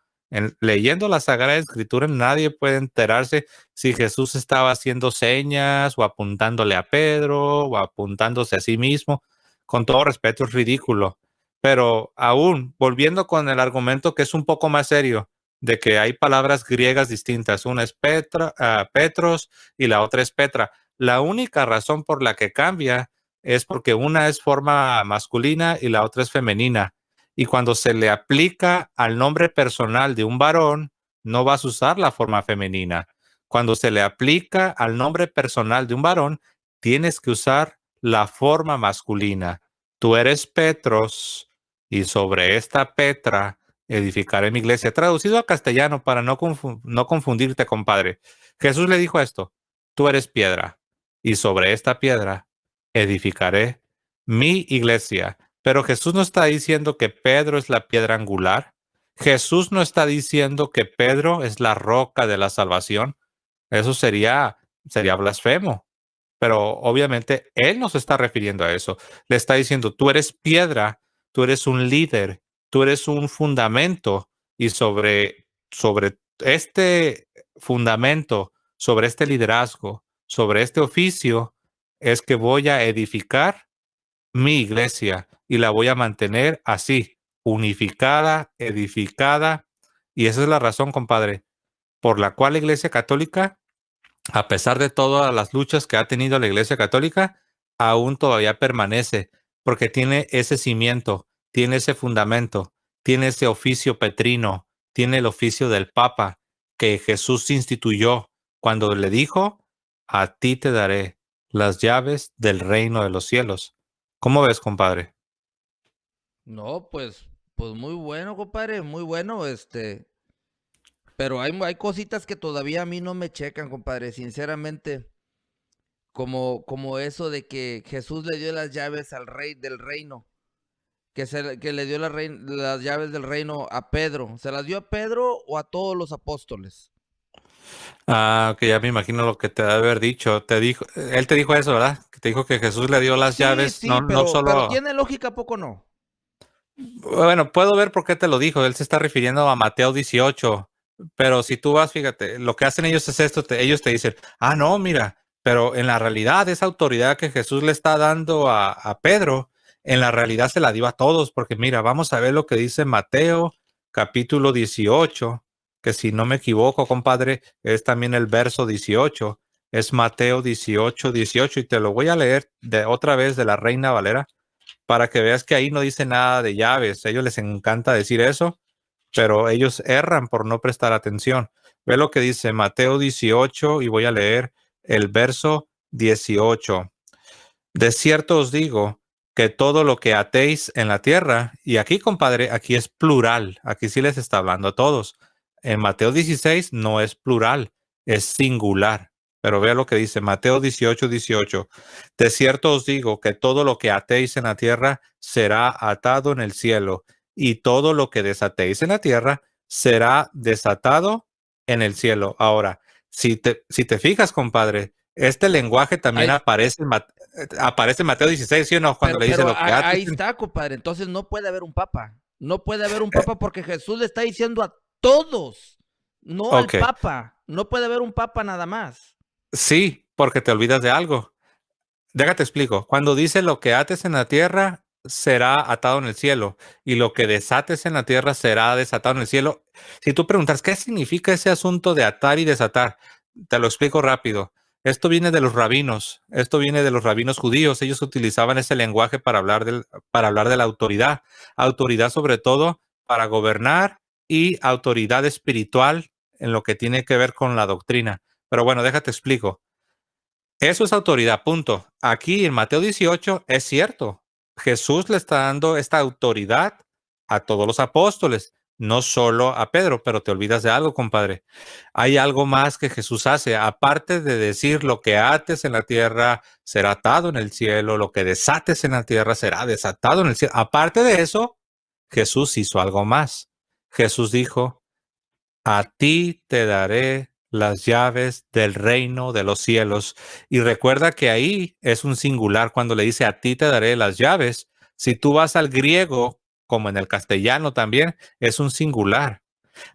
Leyendo la Sagrada Escritura, nadie puede enterarse si Jesús estaba haciendo señas o apuntándole a Pedro o apuntándose a sí mismo. Con todo respeto, es ridículo. Pero aún, volviendo con el argumento que es un poco más serio, de que hay palabras griegas distintas. Una es Petros y la otra es Petra. La única razón por la que cambia es porque una es forma masculina y la otra es femenina. Y cuando se le aplica al nombre personal de un varón, no vas a usar la forma femenina. Cuando se le aplica al nombre personal de un varón, tienes que usar la forma masculina. Tú eres Petros y sobre esta Petra edificaré mi iglesia. Traducido a castellano para no confundirte, compadre. Jesús le dijo esto, tú eres piedra y sobre esta piedra edificaré mi iglesia. Pero Jesús no está diciendo que Pedro es la piedra angular. Jesús no está diciendo que Pedro es la roca de la salvación. Eso sería blasfemo. Pero obviamente él no se está refiriendo a eso. Le está diciendo, tú eres piedra, tú eres un líder, tú eres un fundamento y sobre este fundamento, sobre este liderazgo, sobre este oficio, es que voy a edificar mi iglesia y la voy a mantener así, unificada, edificada. Y esa es la razón, compadre, por la cual la Iglesia Católica, a pesar de todas las luchas que ha tenido la Iglesia Católica, aún todavía permanece, porque tiene ese cimiento, tiene ese fundamento, tiene ese oficio petrino, tiene el oficio del Papa que Jesús instituyó cuando le dijo, a ti te daré las llaves del reino de los cielos. ¿Cómo ves, compadre? No, pues muy bueno, compadre, muy bueno, pero hay cositas que todavía a mí no me checan, compadre, sinceramente, como eso de que Jesús le dio las llaves al rey del reino, que le dio las llaves del reino a Pedro. ¿Se las dio a Pedro o a todos los apóstoles? Que ya me imagino lo que te debe haber dicho. Te dijo, él te dijo eso, ¿verdad? Que te dijo que Jesús le dio las Sí, llaves, sí, no pero solo. tiene lógica, ¿a poco no? Bueno, puedo ver por qué te lo dijo. Él se está refiriendo a Mateo 18. Pero si tú vas, fíjate, lo que hacen ellos es esto, ellos te dicen, no, mira, pero en la realidad esa autoridad que Jesús le está dando a Pedro, en la realidad se la dio a todos, porque mira, vamos a ver lo que dice Mateo capítulo 18, que si no me equivoco, compadre, es también el verso 18, es Mateo 18, y te lo voy a leer de otra vez de la Reina Valera para que veas que ahí no dice nada de llaves. A ellos les encanta decir eso, pero ellos erran por no prestar atención. Ve lo que dice Mateo 18 y voy a leer el verso 18. De cierto os digo que todo lo que atéis en la tierra, y aquí, compadre, aquí es plural, aquí sí les está hablando a todos. En Mateo 16 no es plural, es singular. Pero vea lo que dice Mateo 18. De cierto os digo que todo lo que atéis en la tierra será atado en el cielo, y todo lo que desatéis en la tierra será desatado en el cielo. Ahora, si te fijas, compadre, Este lenguaje también Ahí, aparece en Mateo 16, ¿sí o no? Cuando le dice pero lo que haces. ahí está, compadre. Entonces no puede haber un papa. No puede haber un papa porque Jesús le está diciendo a todos, no al Ok, papa. No puede haber un papa nada más. sí, porque te olvidas de algo. Déjate explico. Cuando dice lo que ates en la tierra será atado en el cielo y lo que desates en la tierra será desatado en el cielo. Si tú preguntas qué significa ese asunto de atar y desatar, te lo explico rápido. Esto viene de los rabinos. Esto viene de los rabinos judíos. Ellos utilizaban ese lenguaje para hablar de la autoridad. Autoridad sobre todo para gobernar y autoridad espiritual en lo que tiene que ver con la doctrina. Pero bueno, déjate explico. Eso es autoridad, punto. Aquí en Mateo 18 es cierto. Jesús le está dando esta autoridad a todos los apóstoles, no solo a Pedro, pero te olvidas de algo, compadre. Hay algo más que Jesús hace, aparte de decir lo que ates en la tierra será atado en el cielo, lo que desates en la tierra será desatado en el cielo. Aparte de eso, Jesús hizo algo más. Jesús dijo, a ti te daré las llaves del reino de los cielos. Y recuerda que ahí es un singular cuando le dice a ti te daré las llaves. Si tú vas al griego, como en el castellano también, es un singular.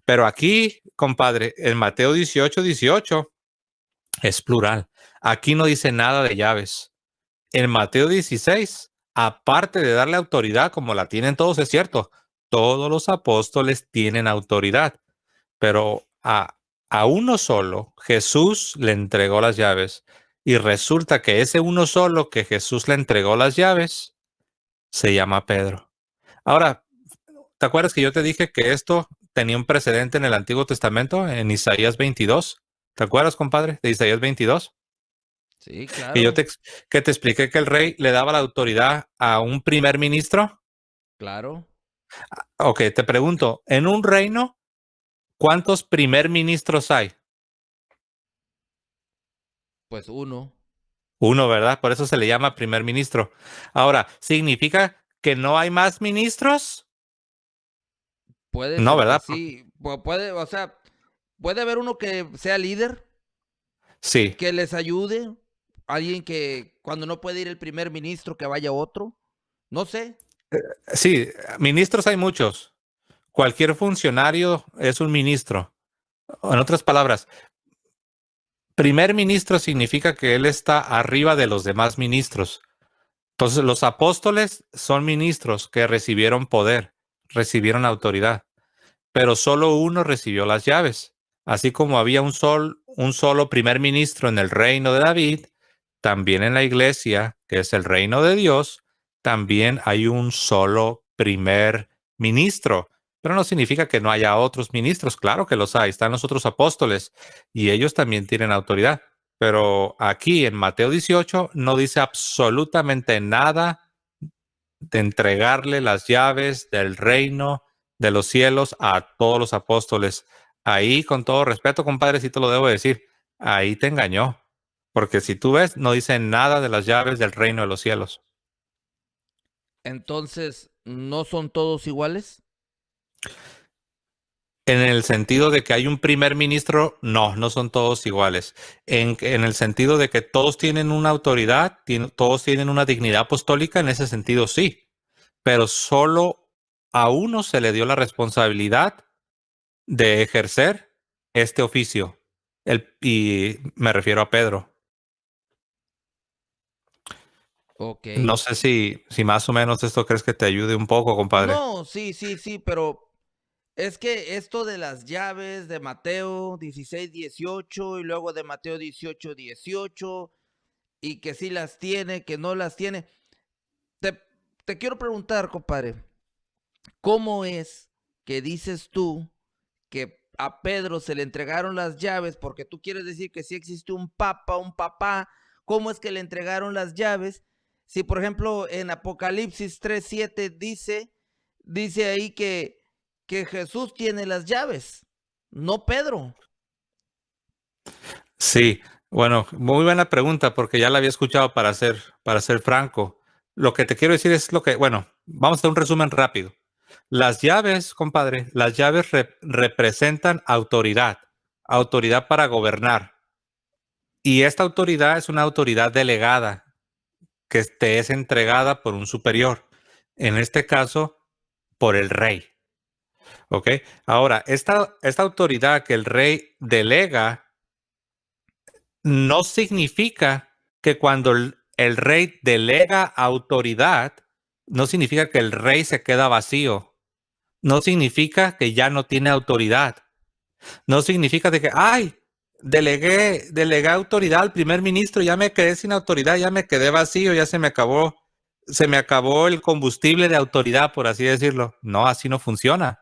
Pero aquí, compadre, en Mateo 18:18 es plural. Aquí no dice nada de llaves. En Mateo 16, aparte de darle autoridad como la tienen todos, es cierto, todos los apóstoles tienen autoridad, pero a uno solo Jesús le entregó las llaves y resulta que ese uno solo que Jesús le entregó las llaves se llama Pedro. Ahora, ¿te acuerdas que yo te dije que esto tenía un precedente en el Antiguo Testamento, en Isaías 22? ¿Te acuerdas, compadre, de Isaías 22? Sí, Que claro, que te expliqué que el rey le daba la autoridad a un primer ministro. claro. Ok, te pregunto, en un reino, ¿cuántos primer ministros hay? Pues uno. Uno, ¿verdad? Por eso se le llama primer ministro. Ahora, ¿significa que no hay más ministros? Puede No, ser que ¿verdad? sí. Puede, o sea, puede haber uno que sea líder, Sí, que les ayude, alguien que cuando no puede ir el primer ministro, que vaya otro. No sé. sí, ministros hay muchos. Cualquier funcionario es un ministro. En otras palabras, primer ministro significa que él está arriba de los demás ministros. Entonces, los apóstoles son ministros que recibieron poder, recibieron autoridad, pero solo uno recibió las llaves. Así como había un solo primer ministro en el reino de David, también en la iglesia, que es el reino de Dios, también hay un solo primer ministro. Pero no significa que no haya otros ministros. Claro que los hay. Están los otros apóstoles y ellos también tienen autoridad. Pero aquí en Mateo 18 no dice absolutamente nada de entregarle las llaves del reino de los cielos a todos los apóstoles. Ahí, con todo respeto, compadre, sí te lo debo decir, ahí te engañó. Porque si tú ves, no dice nada de las llaves del reino de los cielos. Entonces, ¿no son todos iguales? En el sentido de que hay un primer ministro, no, no son todos iguales. En el sentido de que todos tienen una autoridad, todos tienen una dignidad apostólica, en ese sentido sí. Pero solo a uno se le dio la responsabilidad de ejercer este oficio. Y me refiero a Pedro. Ok. No sé si más o menos esto crees que te ayude un poco, compadre. No, sí, sí, sí, pero es que esto de las llaves de Mateo 16:18 y luego de Mateo 18:18 y que sí las tiene, que no las tiene. Te, te quiero preguntar, compadre, ¿cómo es que dices tú que a Pedro se le entregaron las llaves porque tú quieres decir que sí existe un papa, un papá? ¿Cómo es que le entregaron las llaves? Si, por ejemplo, en Apocalipsis 3:7 dice ahí que Jesús tiene las llaves, no Pedro. Sí, bueno, muy buena pregunta porque ya la había escuchado para ser franco. Lo que te quiero decir es lo que, bueno, vamos a hacer un resumen rápido. Las llaves, compadre, las llaves representan autoridad, autoridad para gobernar. Y esta autoridad es una autoridad delegada que te es entregada por un superior. En este caso, por el rey. ¿Ok? Ahora, esta autoridad que el rey delega no significa que cuando el rey delega autoridad, no significa que el rey se queda vacío. No significa que ya no tiene autoridad. No significa de que, ay, delegué autoridad al primer ministro, ya me quedé sin autoridad, ya me quedé vacío, ya se me acabó el combustible de autoridad, por así decirlo. No, así no funciona.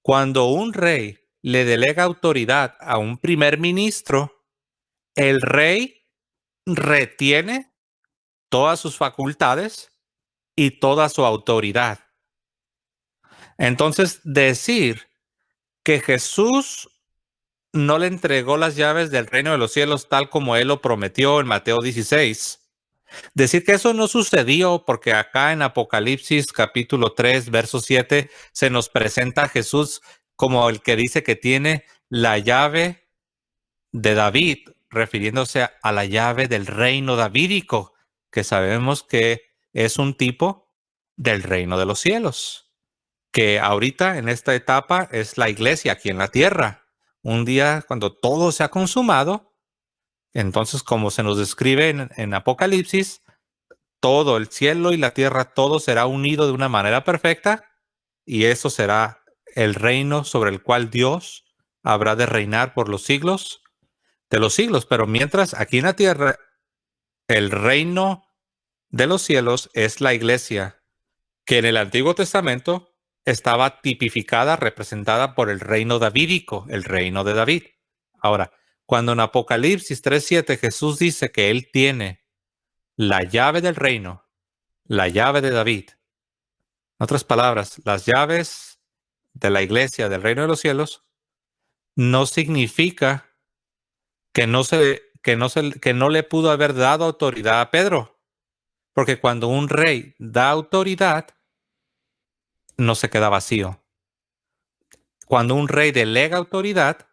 Cuando un rey le delega autoridad a un primer ministro, el rey retiene todas sus facultades y toda su autoridad. Entonces, decir que Jesús no le entregó las llaves del reino de los cielos tal como él lo prometió en Mateo 16. Decir que eso no sucedió porque acá en Apocalipsis capítulo 3, verso 7, se nos presenta a Jesús como el que dice que tiene la llave de David, refiriéndose a la llave del reino davídico, que sabemos que es un tipo del reino de los cielos, que ahorita en esta etapa es la iglesia aquí en la tierra. Un día cuando todo se ha consumado, entonces como se nos describe en Apocalipsis, todo el cielo y la tierra, todo será unido de una manera perfecta y eso será el reino sobre el cual Dios habrá de reinar por los siglos de los siglos. Pero mientras aquí en la tierra, el reino de los cielos es la iglesia, que en el Antiguo Testamento estaba tipificada, representada por el reino davídico, el reino de David. Ahora, cuando en Apocalipsis 3:7 Jesús dice que él tiene la llave del reino, la llave de David, en otras palabras, las llaves de la iglesia del reino de los cielos, no significa que no le pudo haber dado autoridad a Pedro, porque cuando un rey da autoridad, no se queda vacío. Cuando un rey delega autoridad,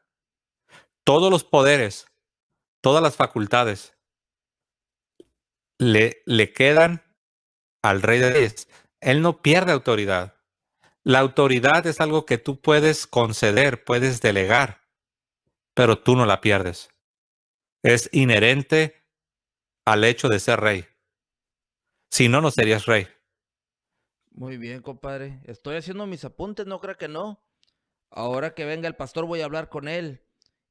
todos los poderes, todas las facultades le quedan al rey de reyes. Él no pierde autoridad. La autoridad es algo que tú puedes conceder, puedes delegar, pero tú no la pierdes. Es inherente al hecho de ser rey. Si no, no serías rey. Muy bien, compadre. Estoy haciendo mis apuntes, no creo que no. Ahora que venga el pastor voy a hablar con él.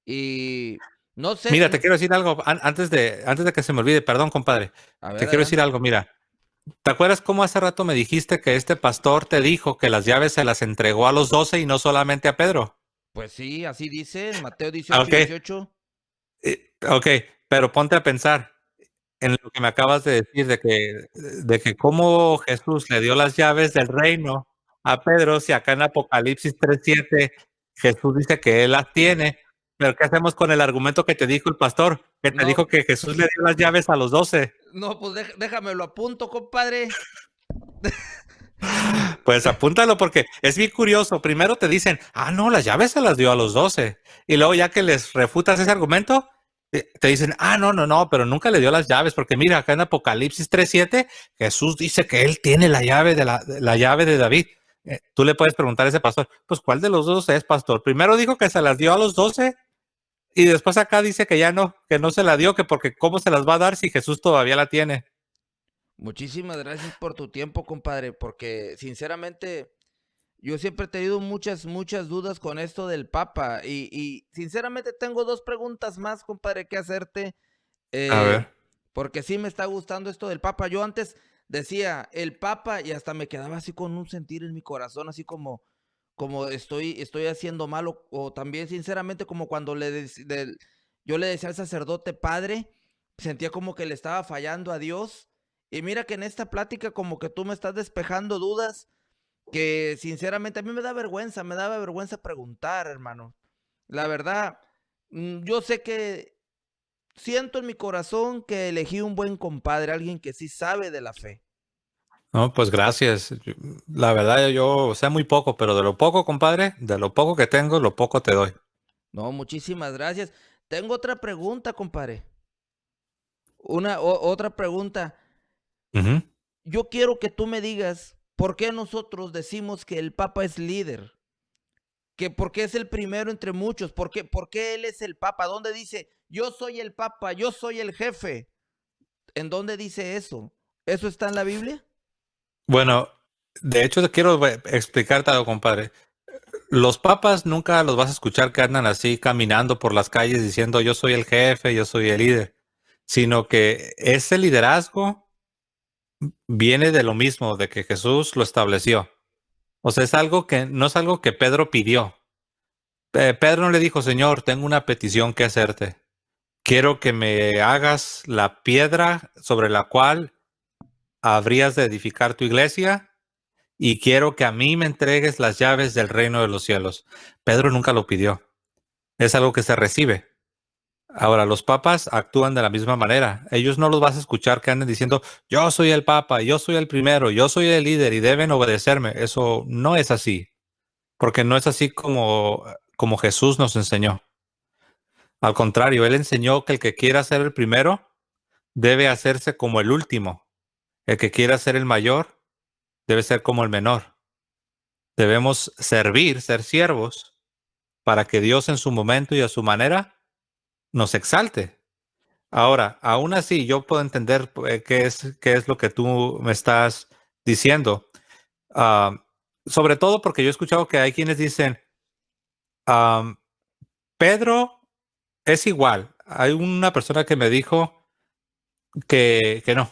Y no sé, Mira, te quiero decir algo antes de que se me olvide. Perdón, compadre. a Te ver, quiero decir adelante. algo. Mira, ¿te acuerdas cómo hace rato me dijiste que este pastor te dijo que las llaves se las entregó a los 12 y no solamente a Pedro? Pues sí, así dice en Mateo 18 Ok, y 18. ok, pero ponte a pensar en lo que me acabas de decir de que cómo Jesús le dio las llaves del reino a Pedro, si acá en Apocalipsis 3:7 Jesús dice que él las tiene, pero ¿qué hacemos con el argumento que te dijo el pastor? Que te No, dijo que Jesús le dio las llaves a los 12. no, pues déjame lo apunto, compadre. Pues apúntalo porque es bien curioso. Primero te dicen, no, las llaves se las dio a los 12. Y luego ya que les refutas ese argumento, te dicen, no, no, no, pero nunca le dio las llaves, porque mira, acá en Apocalipsis 3:7, Jesús dice que él tiene la llave la llave de David. Tú le puedes preguntar a ese pastor, pues ¿cuál de los dos es, pastor? Primero dijo que se las dio a los 12 y después acá dice que ya no, que no se la dio, que porque cómo se las va a dar si Jesús todavía la tiene. Muchísimas gracias por tu tiempo, compadre, porque sinceramente yo siempre he tenido muchas dudas con esto del Papa y sinceramente tengo dos preguntas más, compadre, que hacerte, A eh, ver. porque sí me está gustando esto del Papa. Yo antes decía el Papa y hasta me quedaba así con un sentir en mi corazón, así como estoy haciendo mal o también sinceramente como cuando yo le decía al sacerdote padre, sentía como que le estaba fallando a Dios. Y mira que en esta plática como que tú me estás despejando dudas que sinceramente a mí me daba vergüenza preguntar, hermano. La verdad, yo sé que siento en mi corazón que elegí un buen compadre, alguien que sí sabe de la fe. No, pues gracias. La verdad, yo sé muy poco, pero de lo poco, compadre, de lo poco que tengo, lo poco te doy. No, muchísimas gracias. Tengo otra pregunta, compadre. Otra pregunta. Ujú. Yo quiero que tú me digas por qué nosotros decimos que el Papa es líder, que por qué es el primero entre muchos, por qué él es el Papa, ¿dónde dice yo soy el Papa, yo soy el jefe? ¿En dónde dice eso? ¿Eso está en la Biblia? Bueno, de hecho, te quiero explicarte algo, compadre. Los papas nunca los vas a escuchar que andan así caminando por las calles diciendo yo soy el jefe, yo soy el líder, sino que ese liderazgo viene de lo mismo, de que Jesús lo estableció. O sea, es algo que no es algo que Pedro pidió. Pedro no le dijo, Señor, tengo una petición que hacerte. Quiero que me hagas la piedra sobre la cual habrías de edificar tu iglesia y quiero que a mí me entregues las llaves del reino de los cielos. Pedro nunca lo pidió. Es algo que se recibe. Ahora, los papas actúan de la misma manera. Ellos no los vas a escuchar que anden diciendo, yo soy el papa, yo soy el primero, yo soy el líder y deben obedecerme. Eso no es así, porque no es así como Jesús nos enseñó. Al contrario, él enseñó que el que quiera ser el primero debe hacerse como el último. El que quiera ser el mayor debe ser como el menor. Debemos servir, ser siervos, para que Dios en su momento y a su manera nos exalte. Ahora, aún así, yo puedo entender qué es lo que tú me estás diciendo. Ah, Sobre todo porque yo he escuchado que hay quienes dicen, ah, Pedro es igual. Hay una persona que me dijo que no,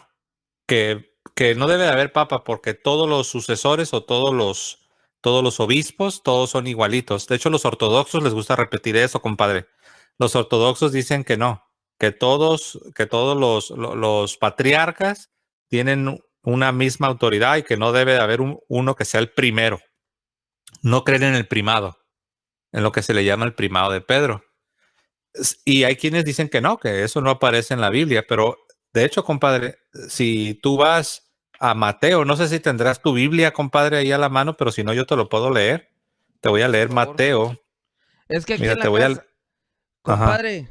que no debe de haber papa porque todos los sucesores o todos los obispos, todos son igualitos. De hecho, los ortodoxos les gusta repetir eso, compadre. Los ortodoxos dicen que no, que todos los patriarcas tienen una misma autoridad y que no debe de haber uno que sea el primero. No creen en el primado, en lo que se le llama el primado de Pedro. Y hay quienes dicen que no, que eso no aparece en la Biblia, pero de hecho, compadre, si tú vas a Mateo, no sé si tendrás tu Biblia, compadre, ahí a la mano, pero si no, yo te lo puedo leer. Te voy a Por leer favor. Mateo. Es que aquí Mira, en te la voy a... casa, Ajá. compadre,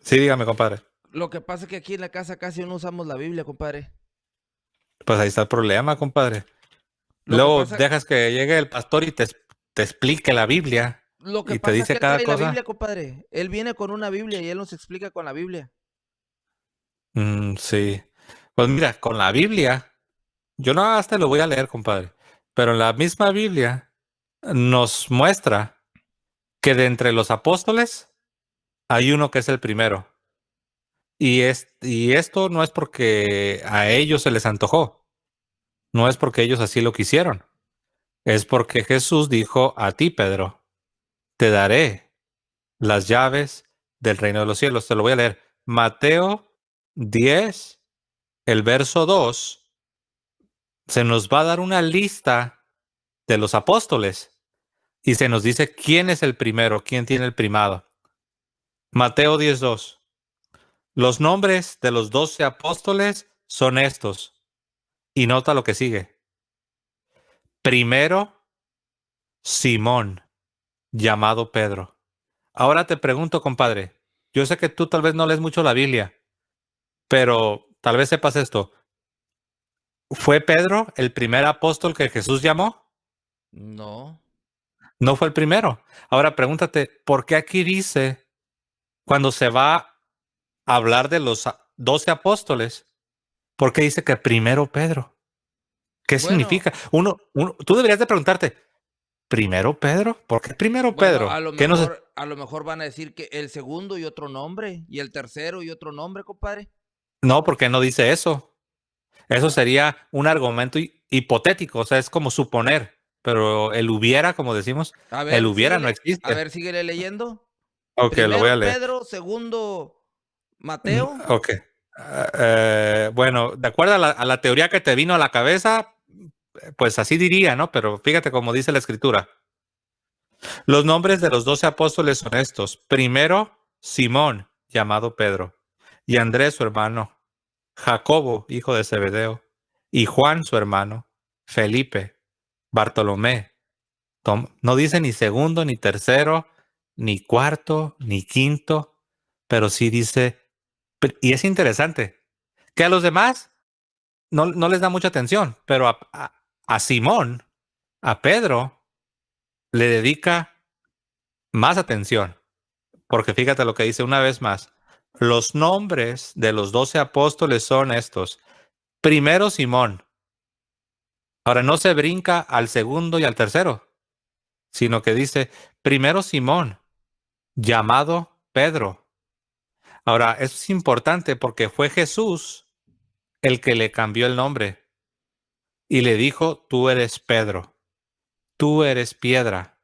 Sí, dígame, compadre. lo que pasa es que aquí en la casa casi no usamos la Biblia, compadre. Pues ahí está el problema, compadre. Lo que Luego pasa, dejas que llegue el pastor y te explique la Biblia lo que y te pasa es dice que él cada trae la Biblia, cosa. compadre. Él viene con una Biblia y él nos explica con la Biblia. Sí. Pues mira, con la Biblia, yo no hasta lo voy a leer, compadre, pero en la misma Biblia nos muestra que de entre los apóstoles hay uno que es el primero. Y esto no es porque a ellos se les antojó, no es porque ellos así lo quisieron, es porque Jesús dijo a ti, Pedro, te daré las llaves del reino de los cielos. Te lo voy a leer. Mateo 10, el verso 2, se nos va a dar una lista de los apóstoles y se nos dice quién es el primero, quién tiene el primado. Mateo 10:2. Los nombres de los 12 apóstoles son estos. Y nota lo que sigue. Primero, Simón, llamado Pedro. Ahora te pregunto, compadre, yo sé que tú tal vez no lees mucho la Biblia, pero tal vez sepas esto. ¿Fue Pedro el primer apóstol que Jesús llamó? No. No fue el primero. Ahora pregúntate, ¿por qué aquí dice, cuando se va a hablar de los 12 apóstoles, por qué dice que primero Pedro? ¿Qué Bueno, significa? Tú deberías de preguntarte, ¿primero Pedro? ¿Por qué primero bueno, Pedro? ¿Qué no sé? a lo mejor van a decir que el segundo y otro nombre, y el tercero y otro nombre, compadre. No, porque no dice eso. Eso sería un argumento hipotético, o sea, es como suponer, pero el hubiera, como decimos, el hubiera no A existe. ver, síguele leyendo. Ok, lo voy a Primero leer. Pedro, segundo Mateo. Ok. Bueno, de acuerdo a la teoría que te vino a la cabeza, pues así diría, ¿no? Pero fíjate cómo dice la escritura. Los nombres de los 12 apóstoles son estos. Primero, Simón, llamado Pedro, y Andrés, su hermano, Jacobo, hijo de Zebedeo, y Juan, su hermano, Felipe, Bartolomé. No dice ni segundo, ni tercero, ni cuarto, ni quinto. pero sí dice, y es interesante, que a los demás no les da mucha atención, pero a Simón, a Pedro, le dedica más atención, porque fíjate lo que dice una vez más. Los nombres de los 12 apóstoles son estos. Primero Simón. Ahora no se brinca al segundo y al tercero, sino que dice, primero Simón, llamado Pedro. Ahora, eso es importante porque fue Jesús el que le cambió el nombre y le dijo, tú eres Pedro, tú eres piedra.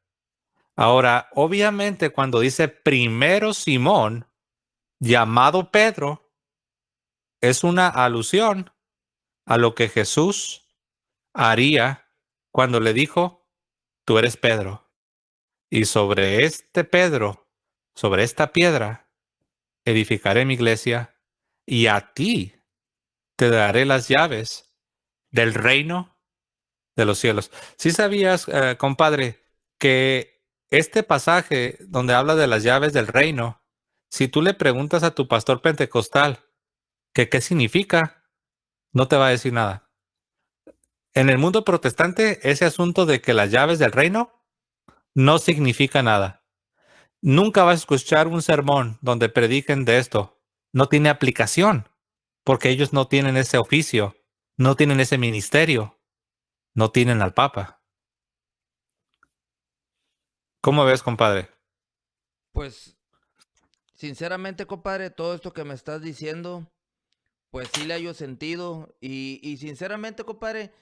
Ahora, obviamente cuando dice primero Simón, llamado Pedro, es una alusión a lo que Jesús haría cuando le dijo, tú eres Pedro. Y sobre este Pedro, sobre esta piedra, edificaré mi iglesia y a ti te daré las llaves del reino de los cielos. ¿Sí sabías, compadre, que este pasaje donde habla de las llaves del reino, si tú le preguntas a tu pastor pentecostal que qué significa, no te va a decir nada? En el mundo protestante, ese asunto de que las llaves del reino no significa nada. Nunca vas a escuchar un sermón donde prediquen de esto. No tiene aplicación, porque ellos no tienen ese oficio, no tienen ese ministerio, no tienen al Papa. ¿Cómo ves, compadre? Pues, sinceramente, compadre, todo esto que me estás diciendo, pues sí le hallo sentido. Y sinceramente, compadre,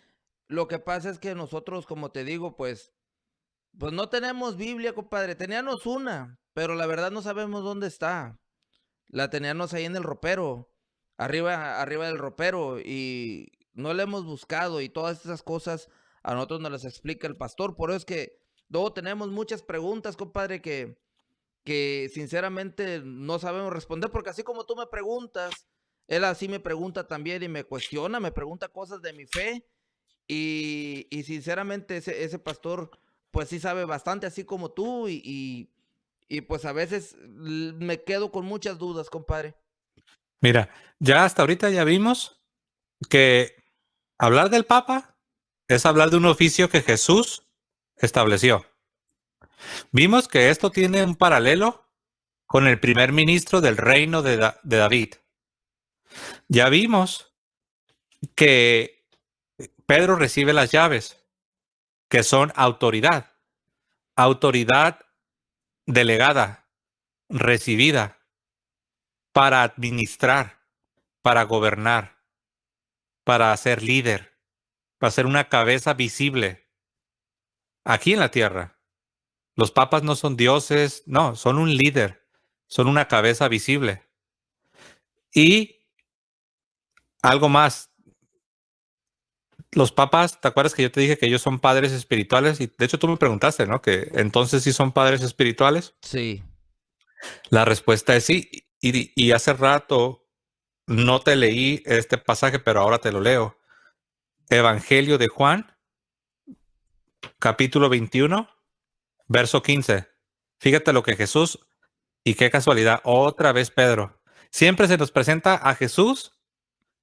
lo que pasa es que nosotros, como te digo, pues no tenemos Biblia, compadre. Teníamos una, pero la verdad no sabemos dónde está. La teníamos ahí en el ropero, arriba del ropero, y no la hemos buscado, y todas esas cosas a nosotros nos las explica el pastor. Por eso es que luego tenemos muchas preguntas, compadre, que sinceramente no sabemos responder, porque así como tú me preguntas, él así me pregunta también y me cuestiona, me pregunta cosas de mi fe, y sinceramente ese pastor pues sí sabe bastante, así como tú, y pues a veces me quedo con muchas dudas, compadre. Mira, ya hasta ahorita ya vimos que hablar del Papa es hablar de un oficio que Jesús estableció. Vimos que esto tiene un paralelo con el primer ministro del reino de David. Ya vimos que Pedro recibe las llaves, que son autoridad, autoridad delegada, recibida para administrar, para gobernar, para ser líder, para ser una cabeza visible aquí en la tierra. Los papas no son dioses, no, son un líder, son una cabeza visible. Y algo más, los papas, ¿te acuerdas que yo te dije que ellos son padres espirituales? Y de hecho tú me preguntaste, ¿no? Que entonces sí son padres espirituales. Sí. La respuesta es sí. Y hace rato no te leí este pasaje, pero ahora te lo leo. Evangelio de Juan, capítulo 21, verso 15. Fíjate lo que Jesús, y qué casualidad, otra vez Pedro. Siempre se nos presenta a Jesús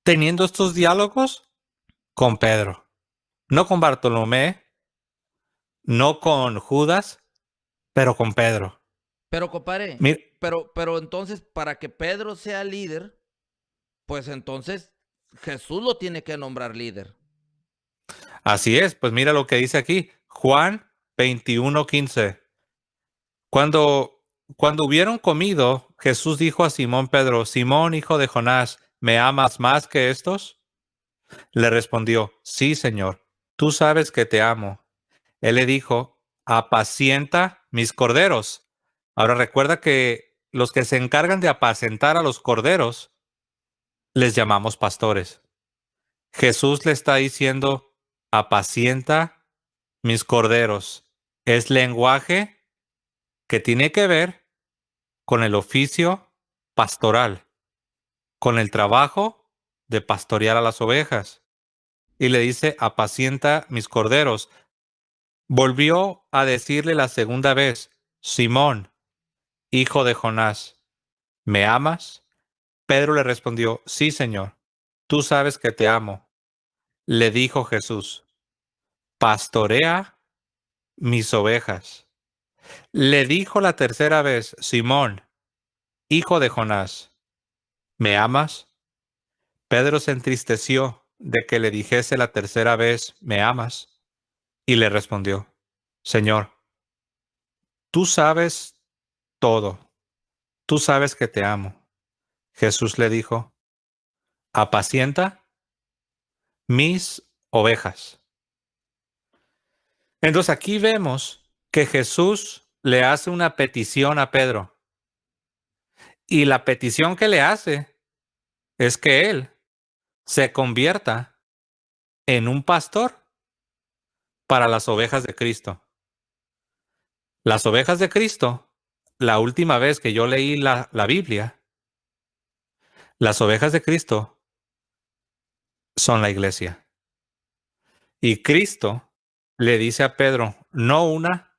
teniendo estos diálogos con Pedro. No con Bartolomé, no con Judas, pero con Pedro. Pero, compadre, Mir- pero entonces, para que Pedro sea líder, pues entonces Jesús lo tiene que nombrar líder. Así es, pues mira lo que dice aquí, Juan 21:15. Cuando hubieron comido, Jesús dijo a Simón Pedro, Simón, hijo de Jonás, ¿me amas más que estos? Le respondió, sí, Señor, tú sabes que te amo. Él le dijo, apacienta mis corderos. Ahora recuerda que los que se encargan de apacentar a los corderos les llamamos pastores. Jesús le está diciendo, apacienta mis corderos. Es lenguaje que tiene que ver con el oficio pastoral, con el trabajo de pastorear a las ovejas. Y le dice, apacienta mis corderos. Volvió a decirle la segunda vez, Simón, hijo de Jonás, ¿me amas? Pedro le respondió, sí, Señor, tú sabes que te amo. Le dijo Jesús, pastorea mis ovejas. Le dijo la tercera vez, Simón, hijo de Jonás, ¿me amas? Pedro se entristeció de que le dijese la tercera vez, ¿me amas? Y le respondió, Señor, tú sabes todo, tú sabes que te amo. Jesús le dijo, apacienta mis ovejas. Entonces aquí vemos que Jesús le hace una petición a Pedro. Y la petición que le hace es que él se convierta en un pastor para las ovejas de Cristo. Las ovejas de Cristo, la última vez que yo leí la Biblia, las ovejas de Cristo son la iglesia. Y Cristo le dice a Pedro, no una,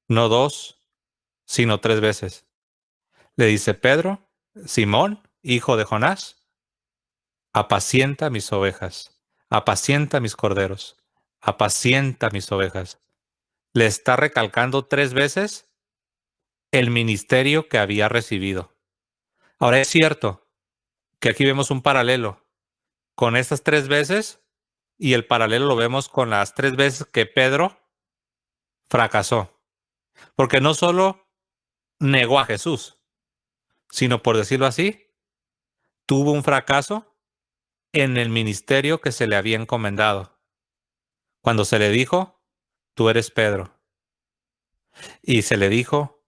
no dos, sino tres veces. Le dice, Pedro, Simón, hijo de Jonás, apacienta mis ovejas, apacienta mis corderos, apacienta mis ovejas. Le está recalcando tres veces el ministerio que había recibido. Ahora es cierto que aquí vemos un paralelo con estas tres veces y el paralelo lo vemos con las tres veces que Pedro fracasó. Porque no solo negó a Jesús, sino por decirlo así, tuvo un fracaso en el ministerio que se le había encomendado. Cuando se le dijo, tú eres Pedro. Y se le dijo,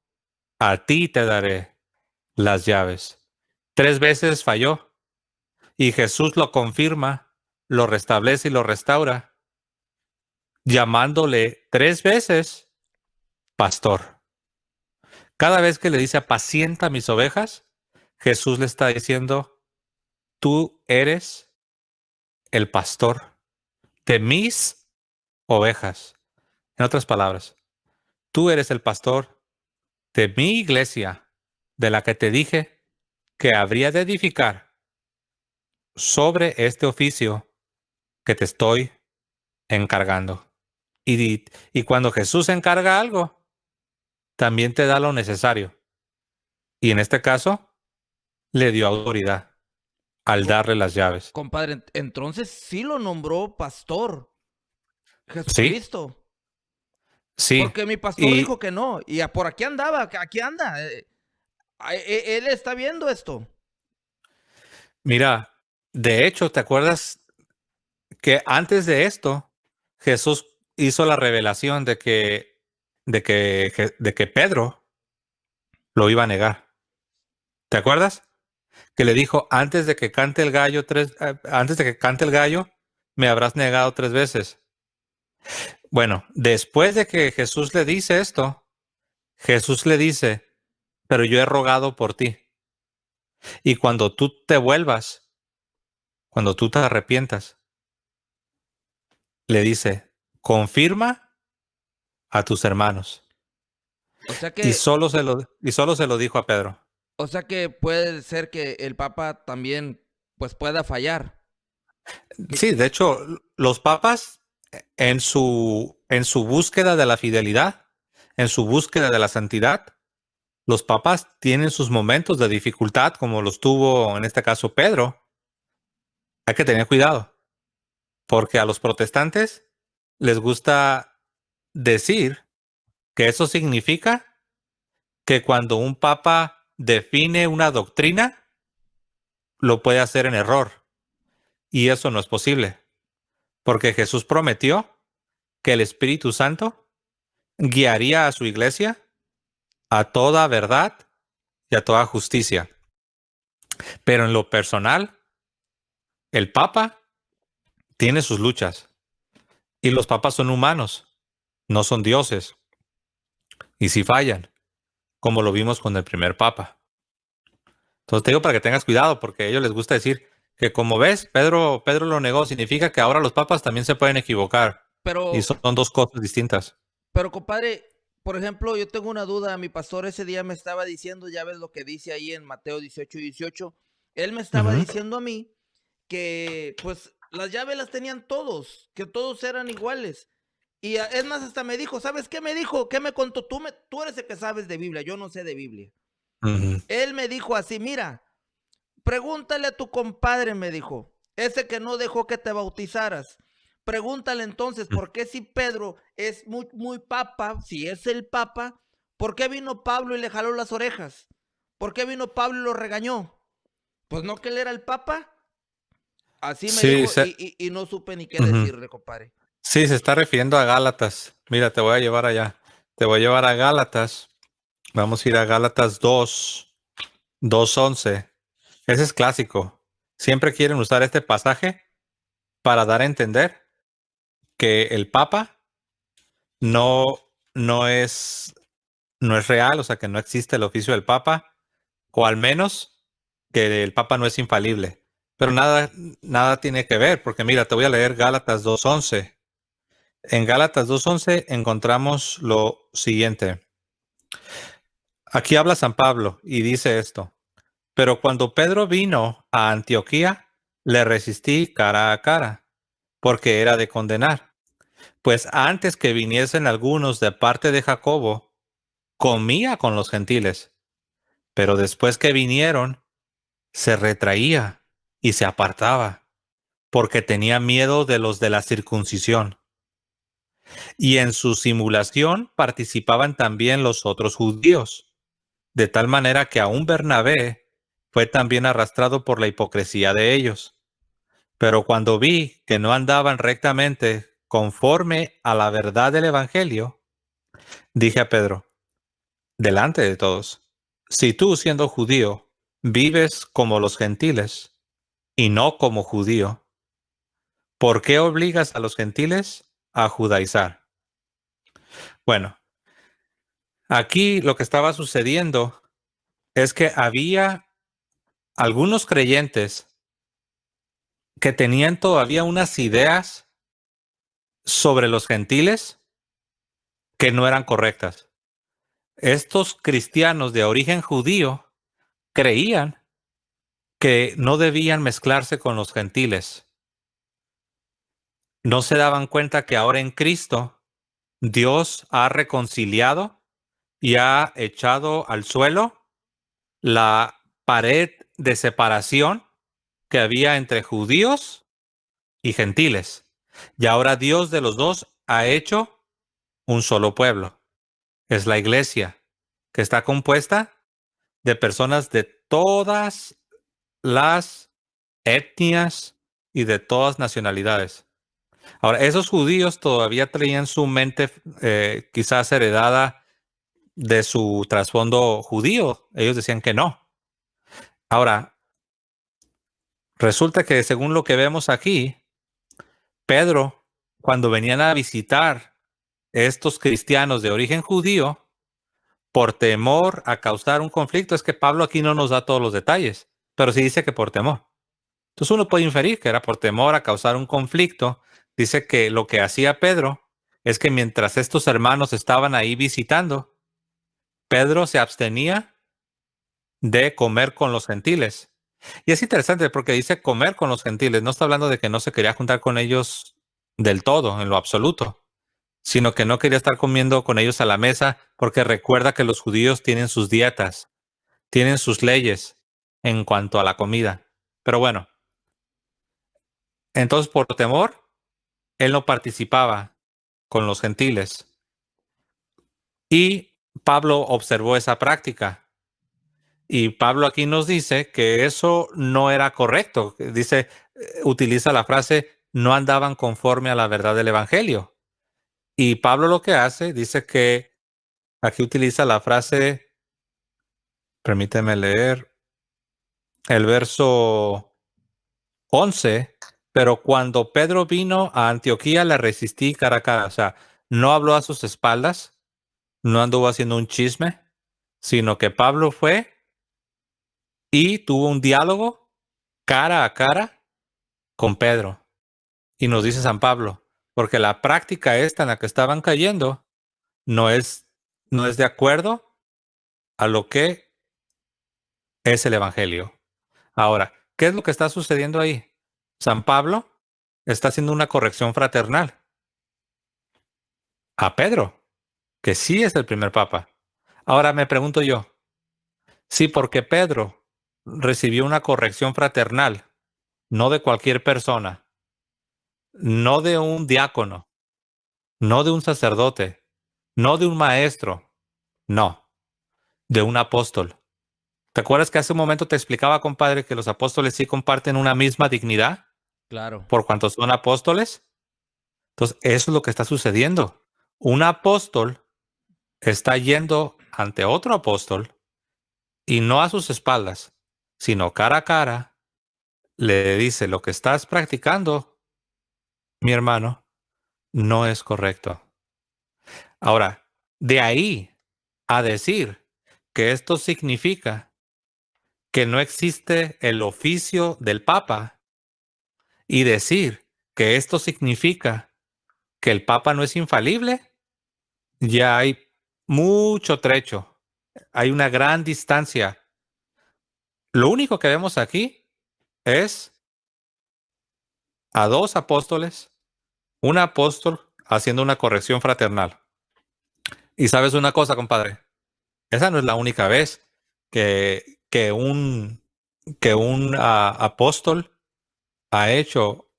a ti te daré las llaves. Tres veces falló y Jesús lo confirma, lo restablece y lo restaura, llamándole tres veces pastor. Cada vez que le dice apacienta mis ovejas, Jesús le está diciendo, tú eres el pastor de mis ovejas. En otras palabras, tú eres el pastor de mi iglesia, de la que te dije que habría de edificar sobre este oficio que te estoy encargando. Y cuando Jesús encarga algo, también te da lo necesario. Y en este caso, le dio autoridad al Co- darle las llaves. Compadre, entonces sí lo nombró pastor Sí, Jesucristo. sí. Porque mi pastor dijo Y que no. Y por aquí andaba, aquí anda. Él está viendo esto. mira, de hecho, ¿te acuerdas que antes de esto, Jesús hizo la revelación de que Pedro lo iba a negar? ¿Te acuerdas? Que le dijo, antes de que cante el gallo, me habrás negado tres veces. Bueno, después de que Jesús le dice esto, Jesús le dice, pero yo he rogado por ti. Y cuando tú te vuelvas, cuando tú te arrepientas, le dice, confirma a tus hermanos. O sea Y que, solo se lo dijo a Pedro. o sea que puede ser que el Papa también pues pueda fallar. Que- Sí, de hecho, los papas en su búsqueda de la fidelidad, en su búsqueda de la santidad, los papas tienen sus momentos de dificultad, como los tuvo en este caso Pedro. Hay que tener cuidado, porque a los protestantes les gusta decir que eso significa que cuando un papa define una doctrina, lo puede hacer en error. Y eso no es posible, porque Jesús prometió que el Espíritu Santo guiaría a su iglesia a toda verdad y a toda justicia. Pero en lo personal, el papa tiene sus luchas. Y los papas son humanos, no son dioses. Y si fallan, como lo vimos con el primer papa. Entonces te digo para que tengas cuidado, porque a ellos les gusta decir que como ves, Pedro lo negó, significa que ahora los papas también se pueden equivocar. Y pero, son dos cosas distintas. pero compadre, por ejemplo, yo tengo una duda. Mi pastor ese día me estaba diciendo, ya ves lo que dice ahí en Mateo 18:18. Él me estaba Ujú. diciendo a mí que pues las llaves las tenían todos, que todos eran iguales. Y es más, hasta me dijo, ¿sabes qué me dijo? ¿Qué me contó? Tú eres el que sabes de Biblia, yo no sé de Biblia. Ujú. Él me dijo así, mira, pregúntale a tu compadre, me dijo, ese que no dejó que te bautizaras. Pregúntale entonces, ¿por qué si Pedro es muy, muy papa, si es el papa, ¿por qué vino Pablo y le jaló las orejas? ¿Por qué vino Pablo y lo regañó? Pues no que él era el papa. Así me Sí, dijo y no supe ni qué ujú. decirle, compadre. Sí, se está refiriendo a Gálatas. Mira, te voy a llevar allá. Te voy a llevar a Gálatas. Vamos a ir a Gálatas 2:11. Ese es clásico. Siempre quieren usar este pasaje para dar a entender que el Papa no, no es, no es real, o sea, que no existe el oficio del Papa, o al menos que el Papa no es infalible. Pero nada tiene que ver, porque mira, te voy a leer Gálatas 2:11. En Gálatas 2:11 encontramos lo siguiente. Aquí habla San Pablo y dice esto. Pero cuando Pedro vino a Antioquía, le resistí cara a cara, porque era de condenar. Pues antes que viniesen algunos de parte de Jacobo, comía con los gentiles. Pero después que vinieron, se retraía y se apartaba, porque tenía miedo de los de la circuncisión. Y en su simulación participaban también los otros judíos, de tal manera que aún Bernabé fue también arrastrado por la hipocresía de ellos. Pero cuando vi que no andaban rectamente conforme a la verdad del Evangelio, dije a Pedro, delante de todos, si tú siendo judío vives como los gentiles y no como judío, ¿por qué obligas a los gentiles a judaizar? Bueno, aquí lo que estaba sucediendo es que había algunos creyentes que tenían todavía unas ideas sobre los gentiles que no eran correctas. Estos cristianos de origen judío creían que no debían mezclarse con los gentiles. No se daban cuenta que ahora en Cristo Dios ha reconciliado y ha echado al suelo la pared de separación que había entre judíos y gentiles. Y ahora Dios de los dos ha hecho un solo pueblo. Es la iglesia, que está compuesta de personas de todas las etnias y de todas nacionalidades. Ahora, esos judíos todavía traían su mente quizás heredada de su trasfondo judío. Ellos decían que no. Ahora, resulta que según lo que vemos aquí, Pedro, cuando venían a visitar estos cristianos de origen judío, por temor a causar un conflicto, es que Pablo aquí no nos da todos los detalles, pero sí dice que por temor. Entonces uno puede inferir que era por temor a causar un conflicto. Dice que lo que hacía Pedro es que mientras estos hermanos estaban ahí visitando, Pedro se abstenía de comer con los gentiles. Y es interesante porque dice comer con los gentiles. No está hablando de que no se quería juntar con ellos del todo, en lo absoluto, sino que no quería estar comiendo con ellos a la mesa porque recuerda que los judíos tienen sus dietas, tienen sus leyes en cuanto a la comida. Pero bueno, entonces por temor, él no participaba con los gentiles. Y Pablo observó esa práctica. Y Pablo aquí nos dice que eso no era correcto. Dice, utiliza la frase, no andaban conforme a la verdad del Evangelio. Y Pablo lo que hace, dice que aquí utiliza la frase, permíteme leer el verso 11, pero cuando Pedro vino a Antioquía le resistí cara a cara. O sea, no habló a sus espaldas, no anduvo haciendo un chisme, sino que Pablo fue y tuvo un diálogo cara a cara con Pedro. Y nos dice San Pablo, porque la práctica esta en la que estaban cayendo no es no es de acuerdo a lo que es el Evangelio. Ahora, ¿qué es lo que está sucediendo ahí? San Pablo está haciendo una corrección fraternal a Pedro, que sí es el primer papa. Ahora me pregunto yo, sí, porque Pedro recibió una corrección fraternal, no de cualquier persona, no de un diácono, no de un sacerdote, no de un maestro, no, de un apóstol. ¿Te acuerdas que hace un momento te explicaba, compadre, que los apóstoles sí comparten una misma dignidad Claro. por cuanto son apóstoles? Entonces, eso es lo que está sucediendo. Un apóstol está yendo ante otro apóstol y no a sus espaldas, sino cara a cara, le dice, lo que estás practicando, mi hermano, no es correcto. Ahora, de ahí a decir que esto significa que no existe el oficio del Papa y decir que esto significa que el Papa no es infalible, ya hay mucho trecho, hay una gran distancia. Lo único que vemos aquí es a dos apóstoles, un apóstol haciendo una corrección fraternal. Y sabes una cosa, compadre, esa no es la única vez que un apóstol ha hecho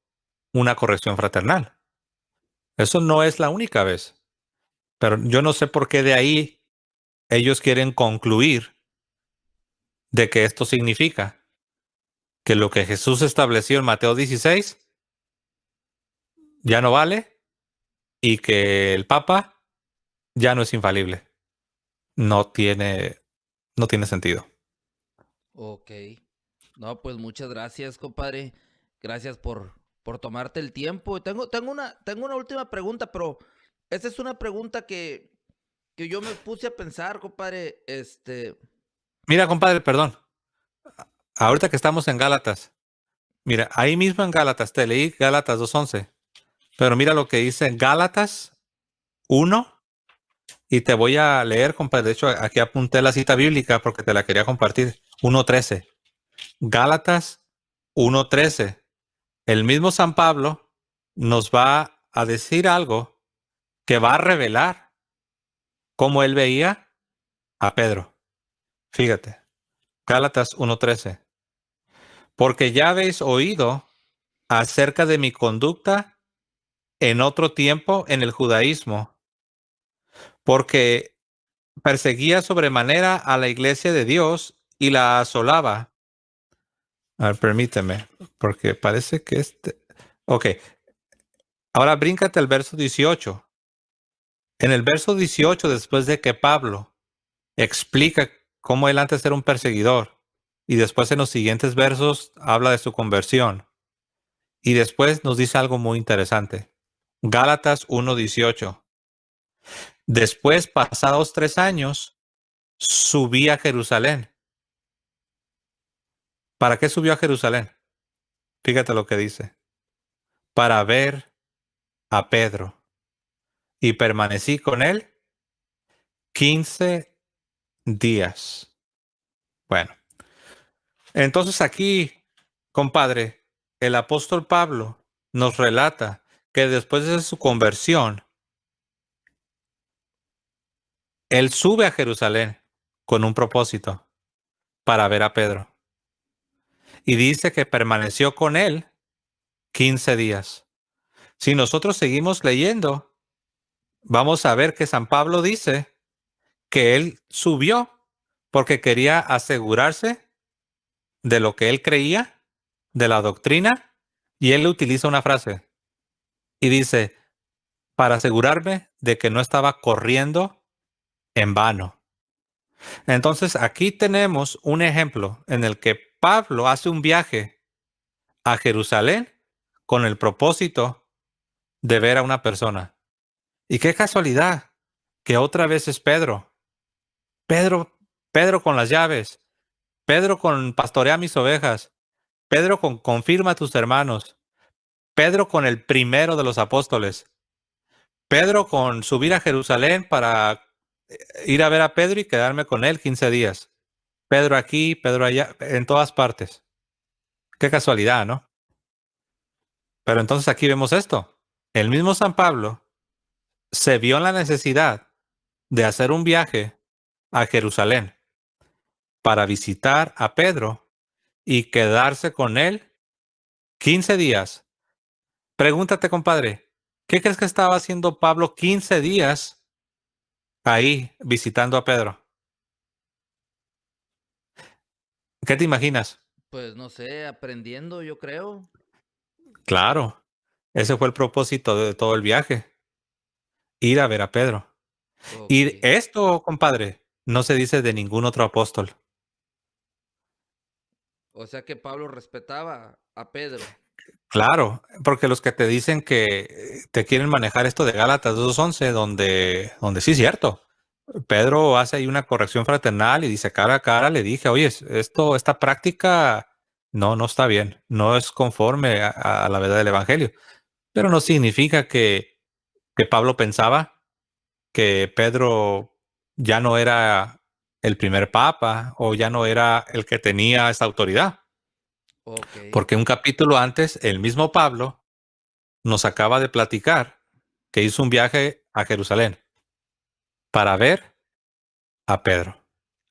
una corrección fraternal. Eso no es la única vez. Pero yo no sé por qué de ahí ellos quieren concluir de que esto significa que lo que Jesús estableció en Mateo 16 ya no vale y que el Papa ya no es infalible. No tiene, no tiene sentido. Ok. No, pues muchas gracias, compadre. Gracias por tomarte el tiempo. Tengo una última pregunta, pero esta es una pregunta que yo me puse a pensar, compadre. Mira, compadre, perdón. Ahorita que estamos en Gálatas, mira, ahí mismo en Gálatas, te leí Gálatas 2:11, pero mira lo que dice Gálatas 1 y te voy a leer, compadre. De hecho, aquí apunté la cita bíblica porque te la quería compartir. 1:13. Gálatas 1:13. El mismo San Pablo nos va a decir algo que va a revelar cómo él veía a Pedro. Fíjate, Gálatas 1:13. Porque ya habéis oído acerca de mi conducta en otro tiempo en el judaísmo, porque perseguía sobremanera a la iglesia de Dios y la asolaba. A ver, permíteme, porque parece que Ok, ahora bríncate al verso 18. En el verso 18, después de que Pablo explica cómo él antes era un perseguidor, y después en los siguientes versos habla de su conversión, y después nos dice algo muy interesante. Gálatas 1:18. Después, pasados 3 años, subí a Jerusalén. ¿Para qué subió a Jerusalén? Fíjate lo que dice. Para ver a Pedro. Y permanecí con él 15 días. Bueno, entonces aquí, compadre, el apóstol Pablo nos relata que después de su conversión, él sube a Jerusalén con un propósito, para ver a Pedro. Y dice que permaneció con él 15 días. Si nosotros seguimos leyendo, vamos a ver que San Pablo dice que él subió porque quería asegurarse de lo que él creía, de la doctrina, y él utiliza una frase y dice, para asegurarme de que no estaba corriendo en vano. Entonces aquí tenemos un ejemplo en el que Pablo hace un viaje a Jerusalén con el propósito de ver a una persona. Y qué casualidad que otra vez es Pedro. Pedro con las llaves. Pedro con pastorea mis ovejas. Pedro con confirma a tus hermanos. Pedro con el primero de los apóstoles. Pedro con subir a Jerusalén para ir a ver a Pedro y quedarme con él 15 días. Pedro aquí, Pedro allá, en todas partes. Qué casualidad, ¿no? Pero entonces aquí vemos esto. El mismo San Pablo se vio en la necesidad de hacer un viaje a Jerusalén para visitar a Pedro y quedarse con él 15 días. Pregúntate, compadre, ¿qué crees que estaba haciendo Pablo 15 días ahí visitando a Pedro? ¿Qué te imaginas? Pues no sé, aprendiendo, yo creo. Claro, ese fue el propósito de todo el viaje, ir a ver a Pedro. Ok. Y esto, compadre, no se dice de ningún otro apóstol. O sea que Pablo respetaba a Pedro. Claro, porque los que te dicen que te quieren manejar esto de Gálatas 2:11, donde sí es cierto. Pedro hace ahí una corrección fraternal y dice cara a cara, le dije, oye, esta práctica no está bien, no es conforme a la verdad del Evangelio. Pero no significa que Pablo pensaba que Pedro ya no era el primer papa o ya no era el que tenía esta autoridad. Ok. Porque un capítulo antes, el mismo Pablo nos acaba de platicar que hizo un viaje a Jerusalén para ver a Pedro.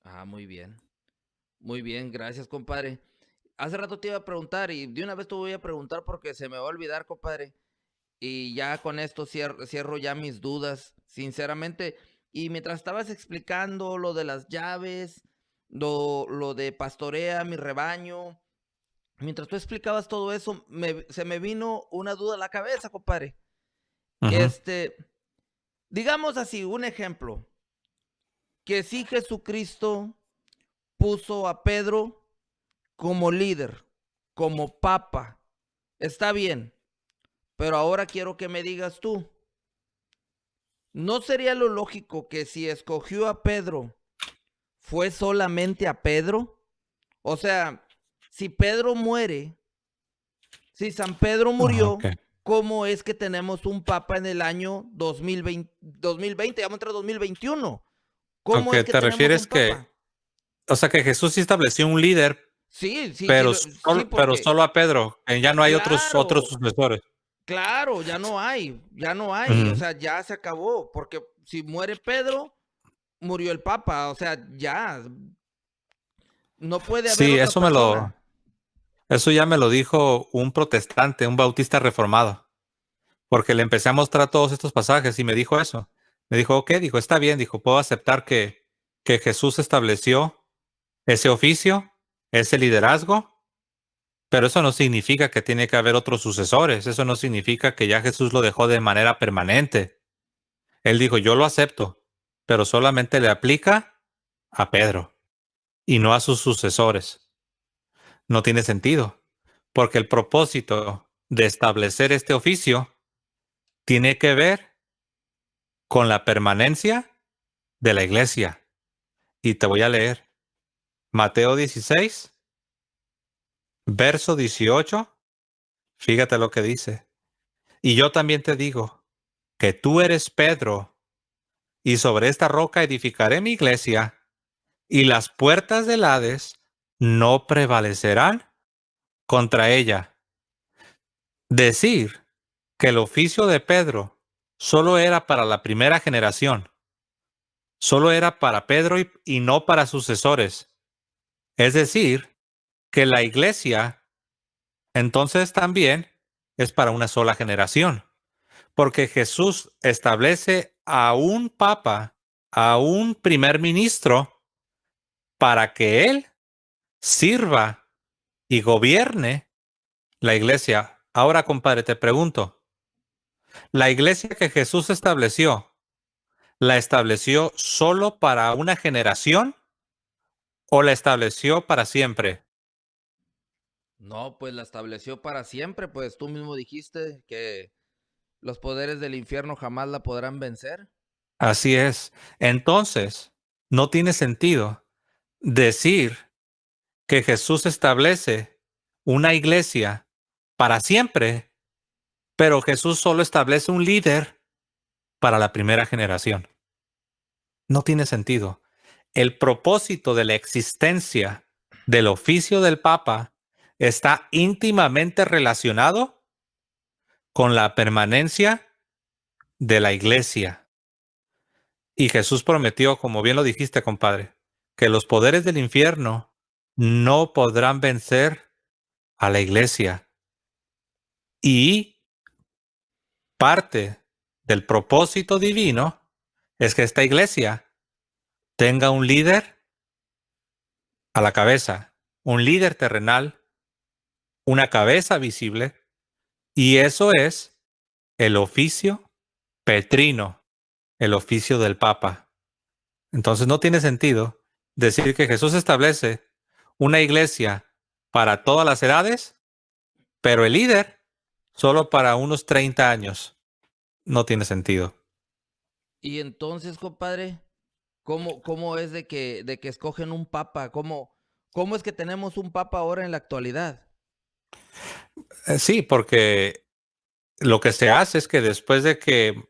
Ah, muy bien. Muy bien, gracias, compadre. Hace rato te iba a preguntar y de una vez te voy a preguntar porque se me va a olvidar, compadre. Y ya con esto cierro ya mis dudas, sinceramente. Y mientras estabas explicando lo de las llaves, lo de pastorea mi rebaño, mientras tú explicabas todo eso, se me vino una duda a la cabeza, compadre. Ujú. Este, digamos así, un ejemplo, que sí Jesucristo puso a Pedro como líder, como papa. Está bien, pero ahora quiero que me digas tú, ¿no sería lo lógico que si escogió a Pedro, fue solamente a Pedro? O sea, si Pedro muere, si San Pedro Ah, murió, ok. ¿cómo es que tenemos un papa en el año 2020? Ya vamos a entrar a 2021. Ok, ¿Cómo es que te tenemos un refieres papa? o sea, que Jesús sí estableció un líder, Sí, sí, sí, sí, pero porque solo a Pedro, ya no hay otros claro, sucesores. claro, ya no hay, ya no hay, o Ujú. sea, ya se acabó, porque si muere Pedro, murió el papa, o sea, ya, no puede haber Sí, otra persona. eso ya me lo dijo un protestante, un bautista reformado, porque le empecé a mostrar todos estos pasajes y me dijo eso. Me dijo, ok, dijo, está bien, dijo, puedo aceptar que Jesús estableció ese oficio, ese liderazgo, pero eso no significa que tiene que haber otros sucesores, eso no significa que ya Jesús lo dejó de manera permanente. Él dijo, yo lo acepto, pero solamente le aplica a Pedro y no a sus sucesores. No tiene sentido, porque el propósito de establecer este oficio tiene que ver con la permanencia de la iglesia. Y te voy a leer Mateo 16, verso 18. Fíjate lo que dice. Y yo también te digo que tú eres Pedro, y sobre esta roca edificaré mi iglesia, y las puertas del Hades no prevalecerán contra ella. Decir que el oficio de Pedro solo era para la primera generación, solo era para Pedro y no para sucesores. Es decir, que la iglesia entonces también es para una sola generación, porque Jesús establece a un papa, a un primer ministro, para que él sirva y gobierne la iglesia. Ahora, compadre, te pregunto, ¿la iglesia que Jesús estableció, la estableció solo para una generación o la estableció para siempre? No, pues la estableció para siempre, pues tú mismo dijiste que los poderes del infierno jamás la podrán vencer. Así es. Entonces, no tiene sentido decir que Jesús establece una iglesia para siempre, pero Jesús solo establece un líder para la primera generación. No tiene sentido. El propósito de la existencia del oficio del Papa está íntimamente relacionado con la permanencia de la Iglesia. Y Jesús prometió, como bien lo dijiste, compadre, que los poderes del infierno no podrán vencer a la Iglesia. Y parte del propósito divino es que esta Iglesia tenga un líder a la cabeza, un líder terrenal, una cabeza visible, y eso es el oficio petrino, el oficio del Papa. Entonces no tiene sentido decir que Jesús establece una iglesia para todas las edades, pero el líder solo para unos 30 años. No tiene sentido. Y entonces, compadre, ¿cómo es de que escogen un papa? ¿Cómo es que tenemos un papa ahora en la actualidad? Sí, porque lo que se hace es que después de que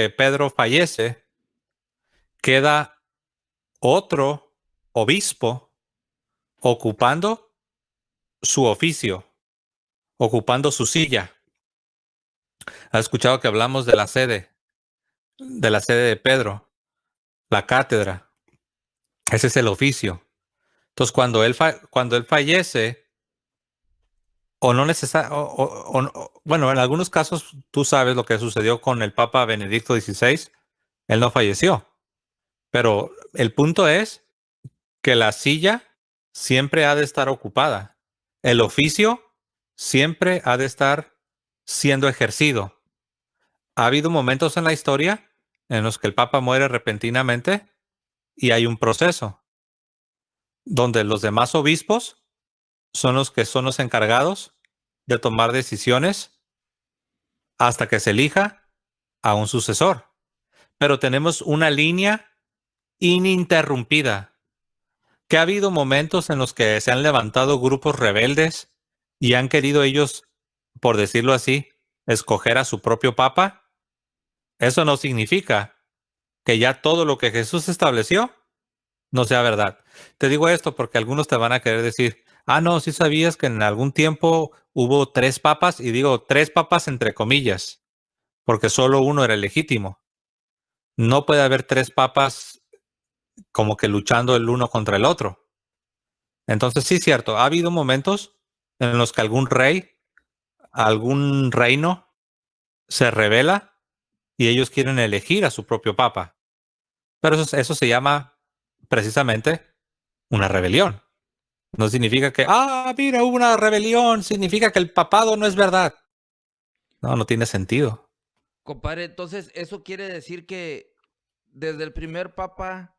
Pedro fallece, queda otro obispo ocupando su oficio, ocupando su silla. ¿Has escuchado que hablamos de la sede de Pedro, la cátedra? Ese es el oficio. Entonces, cuando él fallece, o no bueno, en algunos casos tú sabes lo que sucedió con el Papa Benedicto XVI, él no falleció, pero el punto es que la silla siempre ha de estar ocupada, el oficio siempre ha de estar siendo ejercido. Ha habido momentos en la historia en los que el Papa muere repentinamente y hay un proceso donde los demás obispos son los que son los encargados de tomar decisiones hasta que se elija a un sucesor. Pero tenemos una línea ininterrumpida, que ha habido momentos en los que se han levantado grupos rebeldes y han querido ellos, por decirlo así, escoger a su propio papa. Eso no significa que ya todo lo que Jesús estableció no sea verdad. Te digo esto porque algunos te van a querer decir, ah, no, sí sabías que en algún tiempo hubo 3 papas, y digo 3 papas entre comillas, porque solo uno era legítimo. No puede haber 3 papas como que luchando el uno contra el otro. Entonces sí es cierto, ha habido momentos en los que algún rey, algún reino se rebela y ellos quieren elegir a su propio papa. Pero eso se llama precisamente una rebelión. No significa que, mira, hubo una rebelión, significa que el papado no es verdad. No, no tiene sentido. Compadre, entonces eso quiere decir que desde el primer papa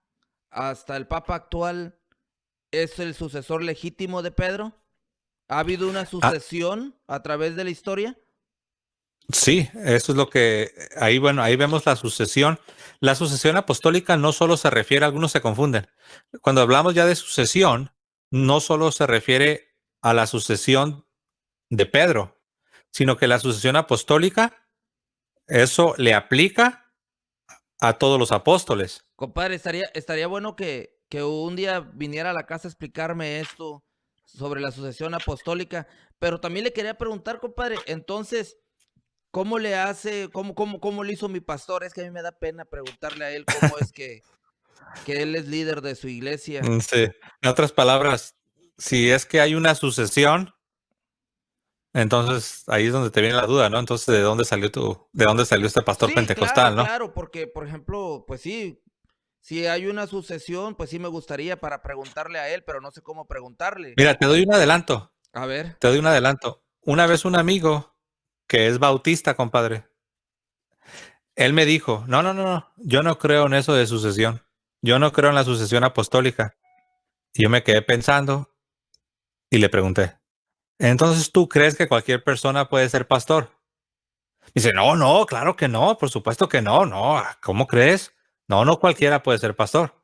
hasta el papa actual es el sucesor legítimo de Pedro. ¿Ha habido una Ah, sucesión a través de la historia? sí, eso es lo que, ahí, bueno, ahí vemos la sucesión. La sucesión apostólica no solo se refiere, algunos se confunden. Cuando hablamos ya de sucesión, no solo se refiere a la sucesión de Pedro, sino que la sucesión apostólica, eso le aplica a todos los apóstoles. Compadre, estaría bueno que un día viniera a la casa a explicarme esto sobre la sucesión apostólica, pero también le quería preguntar, compadre, entonces, ¿cómo le hace, cómo le hizo mi pastor? Es que a mí me da pena preguntarle a él cómo es que él es líder de su iglesia. Sí. En otras palabras, si es que hay una sucesión, entonces ahí es donde te viene la duda, ¿no? Entonces, de dónde salió este pastor Sí, claro, pentecostal, ¿no? claro, porque, por ejemplo, pues sí, si hay una sucesión, pues sí me gustaría para preguntarle a él, pero no sé cómo preguntarle. Mira, te doy un adelanto, A ver, te doy un adelanto. Una vez un amigo que es bautista, compadre, él me dijo, no, no, no, no, yo no creo en eso de sucesión. Yo no creo en la sucesión apostólica. Y yo me quedé pensando y le pregunté, entonces, ¿tú crees que cualquier persona puede ser pastor? Dice, no, no, claro que no, por supuesto que no, no, ¿cómo crees? No, no cualquiera puede ser pastor.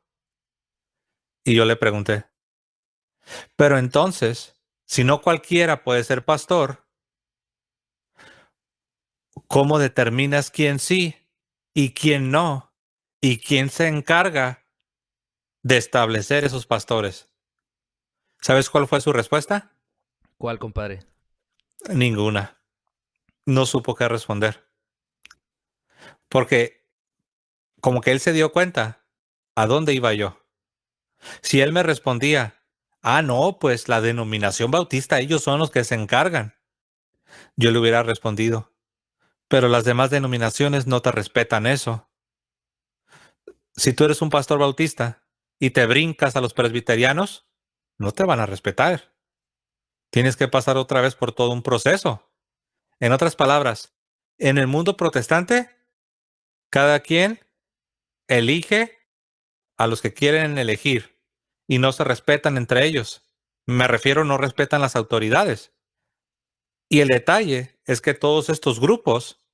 Y yo le pregunté, pero entonces, si no cualquiera puede ser pastor, ¿cómo determinas quién sí y quién no? ¿Y quién se encarga de establecer esos pastores? ¿Sabes cuál fue su respuesta? ¿Cuál, compadre? Ninguna. No supo qué responder. Porque como que él se dio cuenta a dónde iba yo. Si él me respondía, no, pues la denominación bautista, ellos son los que se encargan, yo le hubiera respondido, pero las demás denominaciones no te respetan eso. Si tú eres un pastor bautista y te brincas a los presbiterianos, no te van a respetar. Tienes que pasar otra vez por todo un proceso. En otras palabras, en el mundo protestante, cada quien elige a los que quieren elegir y no se respetan entre ellos. Me refiero, no respetan las autoridades. Y el detalle es que todos estos grupos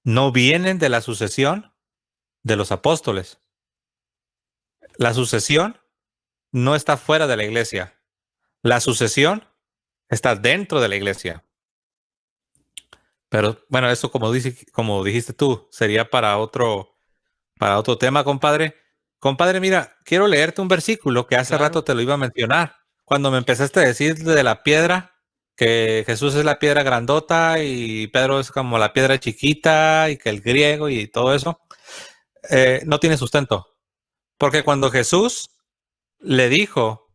no vienen de la sucesión de los apóstoles. La sucesión no está fuera de la iglesia. La sucesión está dentro de la iglesia. Pero bueno, eso como dijiste tú, sería para otro tema, compadre. Compadre, mira, quiero leerte un versículo que hace rato Claro. te lo iba a mencionar. Cuando me empezaste a decir de la piedra, que Jesús es la piedra grandota y Pedro es como la piedra chiquita y que el griego y todo eso, no tiene sustento. Porque cuando Jesús le dijo,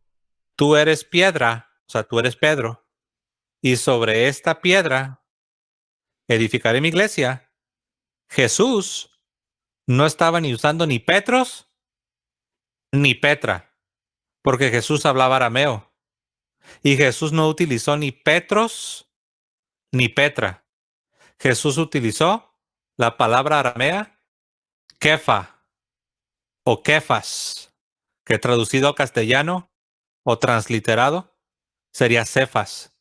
tú eres piedra, o sea, tú eres Pedro, y sobre esta piedra edificaré mi iglesia, Jesús no estaba ni usando ni Petros ni Petra, porque Jesús hablaba arameo. Y Jesús no utilizó ni Petros ni Petra. Jesús utilizó la palabra aramea kefa o kefas, que traducido al castellano o transliterado sería Cefas.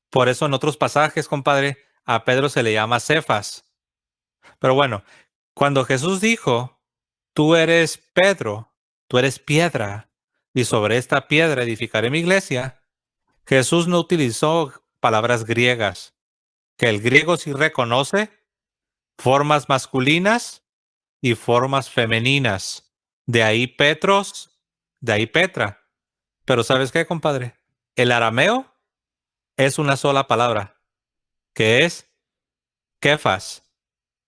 Por eso en otros pasajes, compadre, a Pedro se le llama Cefas. Pero bueno, cuando Jesús dijo, tú eres Pedro, tú eres piedra, y sobre esta piedra edificaré mi iglesia, Jesús no utilizó palabras griegas, que el griego sí reconoce formas masculinas y formas femeninas. De ahí Petros, de ahí Petra. Pero ¿sabes qué, compadre? El arameo es una sola palabra, que es kefas.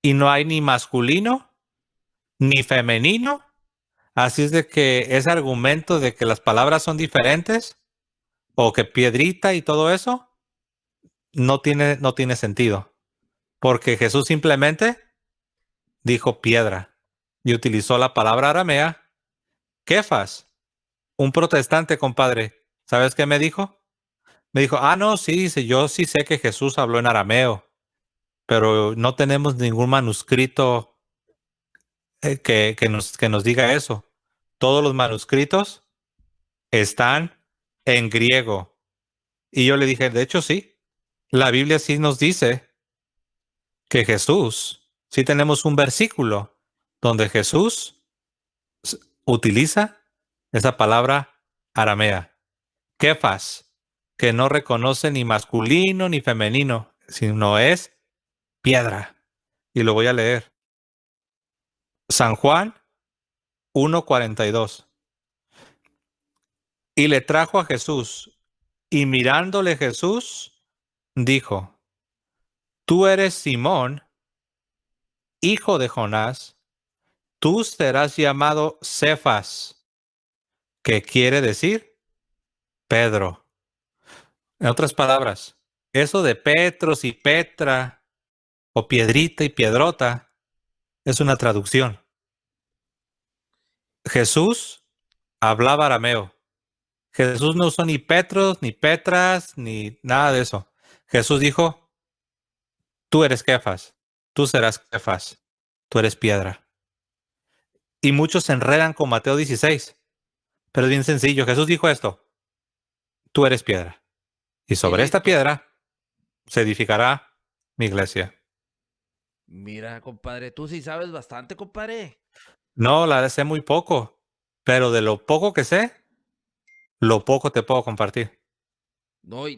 Y no hay ni masculino ni femenino. Así es de que ese argumento de que las palabras son diferentes o que piedrita y todo eso no tiene sentido. Porque Jesús simplemente dijo piedra y utilizó la palabra aramea, kefas. Un protestante, compadre, ¿sabes qué me dijo? Me dijo, no, sí, dice, yo sí sé que Jesús habló en arameo, pero no tenemos ningún manuscrito que nos diga eso. Todos los manuscritos están en griego. Y yo le dije, de hecho sí, la Biblia sí nos dice que Jesús, sí tenemos un versículo donde Jesús utiliza esa palabra aramea, kefas, que no reconoce ni masculino ni femenino, sino es piedra. Y lo voy a leer. San Juan 1:42. Y le trajo a Jesús, y mirándole Jesús, dijo, tú eres Simón, hijo de Jonás, tú serás llamado Cefas, que quiere decir Pedro. En otras palabras, eso de Petros y Petra, o piedrita y piedrota, es una traducción. Jesús hablaba arameo. Jesús no usó ni Petros, ni Petras, ni nada de eso. Jesús dijo, tú eres Kefas, tú serás Kefas, tú eres piedra. Y muchos se enredan con Mateo 16, pero es bien sencillo. Jesús dijo esto, tú eres piedra. Y Y sobre esta listo. piedra se edificará mi iglesia. Mira, compadre, tú sí sabes bastante, compadre. No, la sé muy poco, pero de lo poco que sé, lo poco te puedo compartir. No, y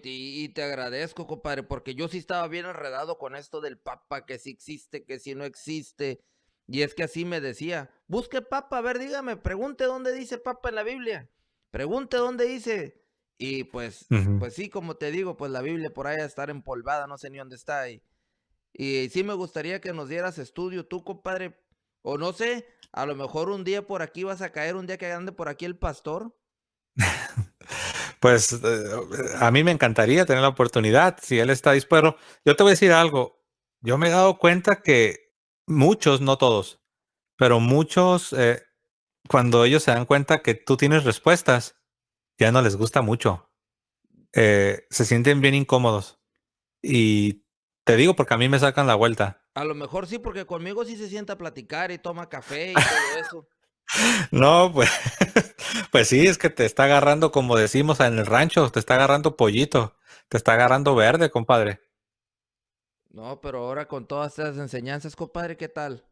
te agradezco, compadre, porque yo sí estaba bien enredado con esto del Papa, que si existe, que si no existe. Y es que así me decía, busque papa, a ver, dígame, pregunte dónde dice papa en la Biblia, pregunte dónde dice. Y pues, Ujú. pues sí, como te digo, pues la Biblia por ahí a estar empolvada, no sé ni dónde está. Y sí me gustaría que nos dieras estudio tú, compadre, o no sé, a lo mejor un día por aquí vas a caer, un día que ande por aquí el pastor. Pues a mí me encantaría tener la oportunidad si él está dispuesto. Yo te voy a decir algo. Yo me he dado cuenta que muchos, no todos, pero muchos, cuando ellos se dan cuenta que tú tienes respuestas, ya no les gusta mucho. Se sienten bien incómodos. Y te digo porque a mí me sacan la vuelta. A lo mejor sí, porque conmigo sí se sienta a platicar y toma café y todo eso. No, pues, pues sí, es que te está agarrando, como decimos en el rancho, te está agarrando pollito, te está agarrando verde, compadre. No, pero ahora con todas estas enseñanzas, compadre, ¿qué tal?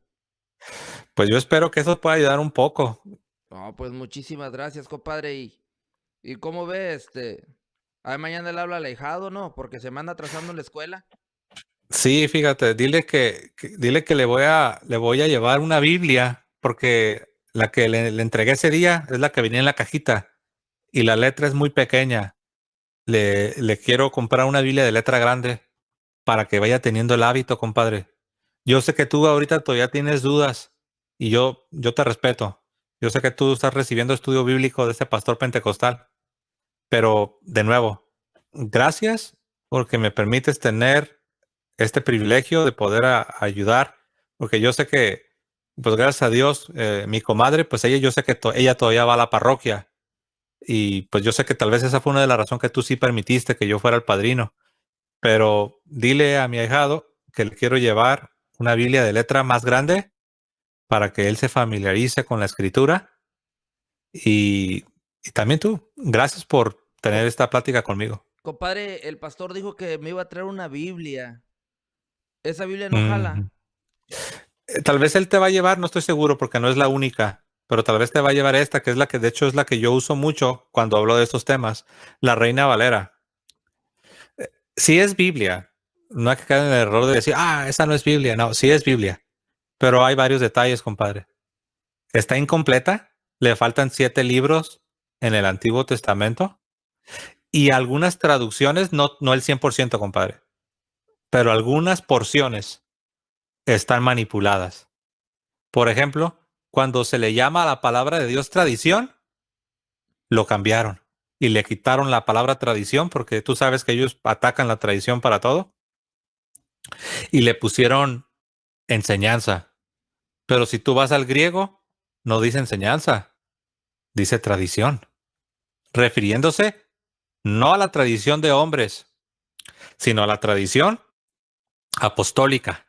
Pues yo espero que eso pueda ayudar un poco. No, pues muchísimas gracias, compadre. ¿Y cómo ve, ay, mañana le habla alejado, ¿no? Porque se me anda atrasando en la escuela. Sí, fíjate, dile que le voy a llevar una Biblia, porque la que le entregué ese día es la que venía en la cajita y la letra es muy pequeña. Le quiero comprar una Biblia de letra grande para que vaya teniendo el hábito, compadre. Yo sé que tú ahorita todavía tienes dudas y yo te respeto. Yo sé que tú estás recibiendo estudio bíblico de ese pastor pentecostal, pero de nuevo, gracias porque me permites tener este privilegio de poder ayudar, porque yo sé que, pues gracias a Dios, mi comadre, pues ella, yo sé que ella todavía va a la parroquia y pues yo sé que tal vez esa fue una de las razones que tú sí permitiste que yo fuera el padrino, pero dile a mi ahijado que le quiero llevar una Biblia de letra más grande para que él se familiarice con la escritura y, y también tú, gracias por tener Co- esta plática conmigo. Compadre, el pastor dijo que me iba a traer una Biblia. ¿Esa Biblia no Ujú. jala? Tal vez él te va a llevar, no estoy seguro porque no es la única, pero tal vez te va a llevar esta, que es la que de hecho es la que yo uso mucho cuando hablo de estos temas, la Reina Valera. Sí es Biblia, no hay que caer en el error de decir, esa no es Biblia, no, sí es Biblia, pero hay varios detalles, compadre. Está incompleta, le faltan 7 libros en el Antiguo Testamento y algunas traducciones, no el 100%, compadre, pero algunas porciones están manipuladas. Por ejemplo, cuando se le llama a la palabra de Dios tradición, lo cambiaron y le quitaron la palabra tradición porque tú sabes que ellos atacan la tradición para todo y le pusieron enseñanza. Pero si tú vas al griego, no dice enseñanza, dice tradición, refiriéndose no a la tradición de hombres, sino a la tradición apostólica,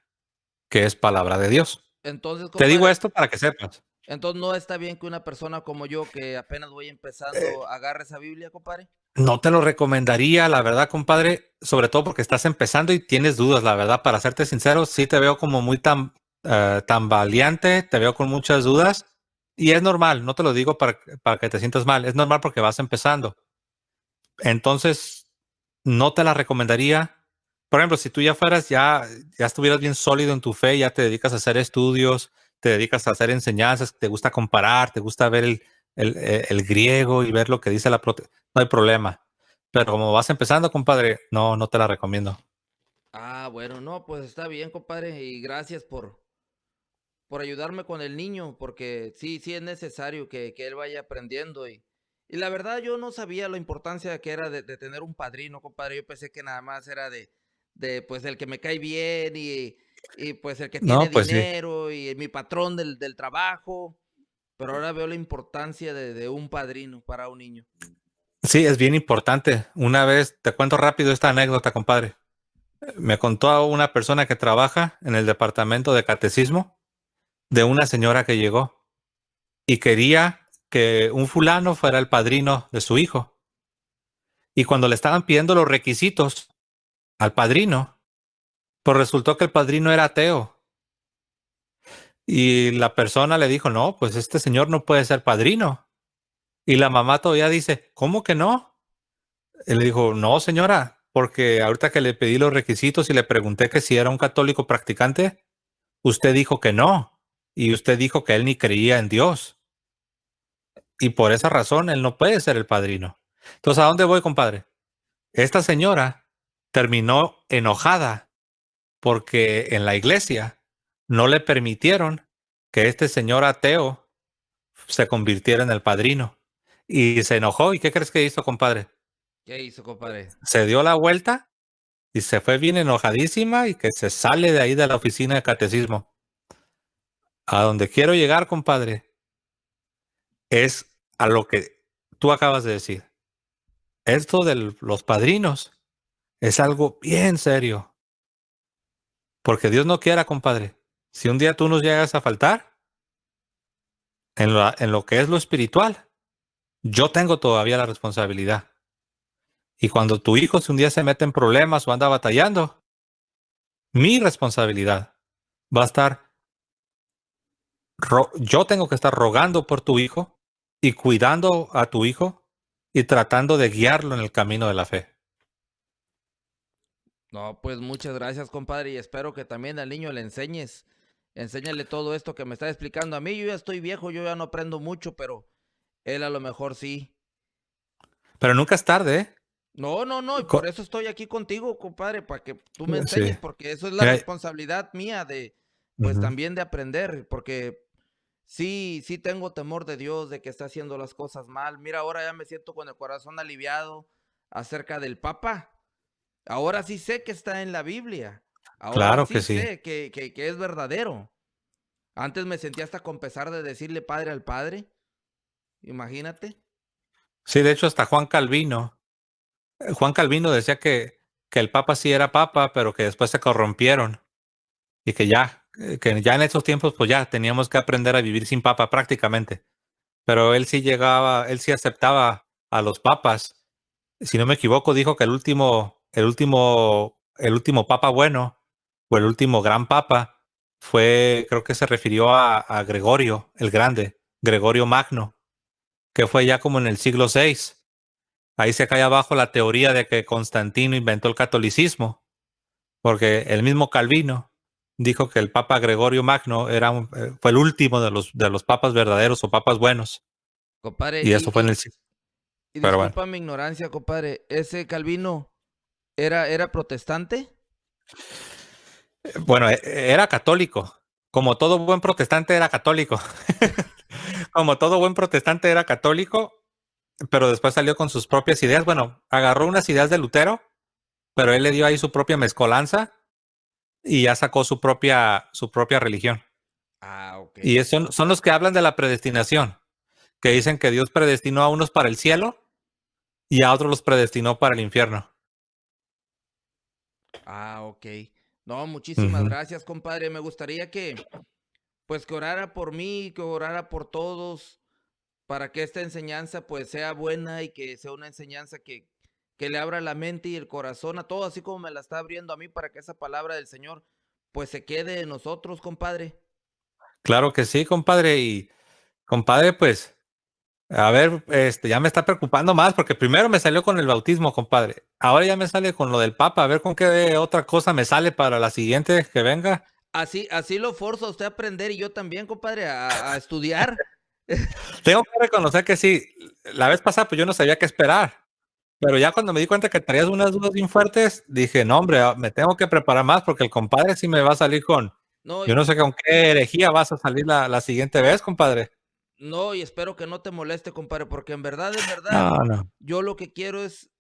que es palabra de Dios. Entonces, Te digo compadre, esto para que sepas. entonces no está bien que una persona como yo, que apenas voy empezando, agarre esa Biblia, compadre. No te lo recomendaría, la verdad, compadre, sobre todo porque estás empezando y tienes dudas, la verdad, para serte sincero, sí te veo como muy tan valiente, te veo con muchas dudas y es normal, no te lo digo para que te sientas mal, es normal porque vas empezando. Entonces, no te la recomendaría. Por ejemplo, si tú ya fueras, ya estuvieras bien sólido en tu fe, ya te dedicas a hacer estudios, te dedicas a hacer enseñanzas, te gusta comparar, te gusta ver el griego y ver lo que dice no hay problema. Pero como vas empezando, compadre, no te la recomiendo. Ah, bueno, no, pues está bien, compadre, y gracias por ayudarme con el niño, porque sí, sí es necesario que él vaya aprendiendo. Y la verdad yo no sabía la importancia que era de tener un padrino, compadre. Yo pensé que nada más era de pues el que me cae bien y pues el que tiene No, pues sí. dinero y mi patrón del trabajo. Pero ahora veo la importancia de un padrino para un niño. Sí, es bien importante. Una vez, te cuento rápido esta anécdota, compadre. Me contó una persona que trabaja en el departamento de catecismo de una señora que llegó y quería que un fulano fuera el padrino de su hijo. Y cuando le estaban pidiendo los requisitos al padrino, pues resultó que el padrino era ateo. Y la persona le dijo, no, pues este señor no puede ser padrino. Y la mamá todavía dice, ¿cómo que no? Él le dijo, no, señora, porque ahorita que le pedí los requisitos y le pregunté que si era un católico practicante, usted dijo que no. y usted dijo que él ni creía en Dios. Y por esa razón él no puede ser el padrino. Entonces, ¿a dónde voy, compadre? Esta señora terminó enojada porque en la iglesia no le permitieron que este señor ateo se convirtiera en el padrino. Y se enojó. ¿Y qué crees que hizo, compadre? ¿Qué hizo, compadre? Se dio la vuelta y se fue bien enojadísima y que se sale de ahí de la oficina de catecismo. A donde quiero llegar, compadre, es a lo que tú acabas de decir. Esto de los padrinos es algo bien serio. Porque Dios no quiera, compadre. Si un día tú nos llegas a faltar en lo que es lo espiritual, yo tengo todavía la responsabilidad. Y cuando tu hijo si un día se mete en problemas o anda batallando, mi responsabilidad va a estar, yo tengo que estar rogando por tu hijo y cuidando a tu hijo y tratando de guiarlo en el camino de la fe. No, pues muchas gracias, compadre, y espero que también al niño le enseñes. Enséñale todo esto que me está explicando. A mí yo ya estoy viejo, yo ya no aprendo mucho, pero él a lo mejor sí. Pero nunca es tarde, ¿eh? No, no, no, y por Co- eso estoy aquí contigo, compadre, para que tú me Sí. enseñes, porque eso es la Mira, responsabilidad mía de, pues ujú. también de aprender, porque sí, sí tengo temor de Dios, de que está haciendo las cosas mal. Mira, ahora ya me siento con el corazón aliviado acerca del Papa. Ahora sí sé que está en la Biblia. Ahora Claro que sí sí. sé que es verdadero. Antes me sentía hasta con pesar de decirle padre al padre. Imagínate. Sí, de hecho, hasta Juan Calvino decía que el Papa sí era Papa, pero que después se corrompieron y que ya en esos tiempos, pues ya teníamos que aprender a vivir sin Papa prácticamente. Pero él sí aceptaba a los papas. Si no me equivoco, dijo que el último Papa bueno o el último gran Papa fue, creo que se refirió a Gregorio el Grande, Gregorio Magno, que fue ya como en el siglo VI. Ahí se cae abajo la teoría de que Constantino inventó el catolicismo, porque el mismo Calvino dijo que el Papa Gregorio Magno fue el último de los papas verdaderos o papas buenos. Compadre, Y eso fue en el siglo. y Pero bueno. disculpa mi ignorancia, compadre. ¿Ese Calvino era protestante? Bueno, era católico. Como todo buen protestante era católico. Como todo buen protestante era católico, pero después salió con sus propias ideas. Bueno, agarró unas ideas de Lutero, pero él le dio ahí su propia mezcolanza y ya sacó su propia religión. Ah, ok. Y son los que hablan de la predestinación, que dicen que Dios predestinó a unos para el cielo y a otros los predestinó para el infierno. Ah, ok. No, muchísimas Ujú. gracias, compadre. Me gustaría pues, que orara por mí, que orara por todos, para que esta enseñanza, pues, sea buena y que sea una enseñanza que le abra la mente y el corazón a todos, así como me la está abriendo a mí, para que esa palabra del Señor, pues, se quede en nosotros, compadre. Claro que sí, compadre. Y compadre, pues, a ver, ya me está preocupando más porque primero me salió con el bautismo, compadre. Ahora ya me sale con lo del Papa. A ver con qué otra cosa me sale para la siguiente que venga. Así lo forzo a usted a aprender y yo también, compadre, a estudiar. Tengo que reconocer que sí. La vez pasada, pues yo no sabía qué esperar. Pero ya cuando me di cuenta que traías unas dudas bien fuertes, dije, no, hombre, me tengo que preparar más porque el compadre sí me va a salir con, No, yo no sé con qué herejía vas a salir la siguiente vez, compadre. no, y espero que no te moleste, compadre, porque en verdad, No, no. yo lo que quiero es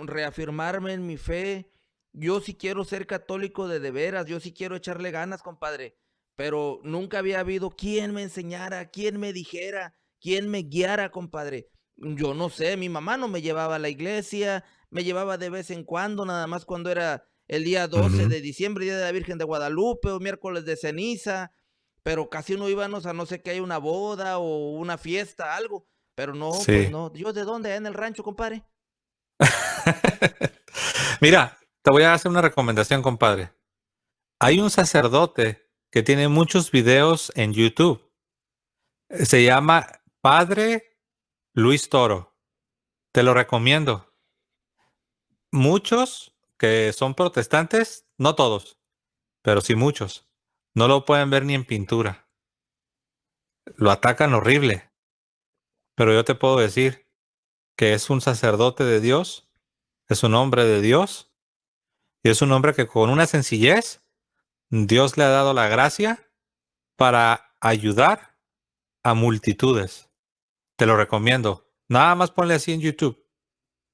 reafirmarme en mi fe. Yo sí quiero ser católico de veras, yo sí quiero echarle ganas, compadre, pero nunca había habido quien me enseñara, quien me dijera, quien me guiara, compadre. Yo no sé, mi mamá no me llevaba a la iglesia, me llevaba de vez en cuando, nada más cuando era el día 12 Ujú. de diciembre, día de la Virgen de Guadalupe o miércoles de ceniza, pero casi no íbamos a no sé que hay una boda o una fiesta, algo. Pero no, pues Sí. no. ¿Yo de dónde? En el rancho, compadre. Mira, te voy a hacer una recomendación, compadre. Hay un sacerdote que tiene muchos videos en YouTube. Se llama Padre Luis Toro. Te lo recomiendo. Muchos que son protestantes, no todos, pero sí muchos, no lo pueden ver ni en pintura. lo atacan horrible, pero yo te puedo decir que es un sacerdote de Dios, es un hombre de Dios, y es un hombre que con una sencillez, Dios le ha dado la gracia para ayudar a multitudes. Te lo recomiendo. Nada más ponle así en YouTube,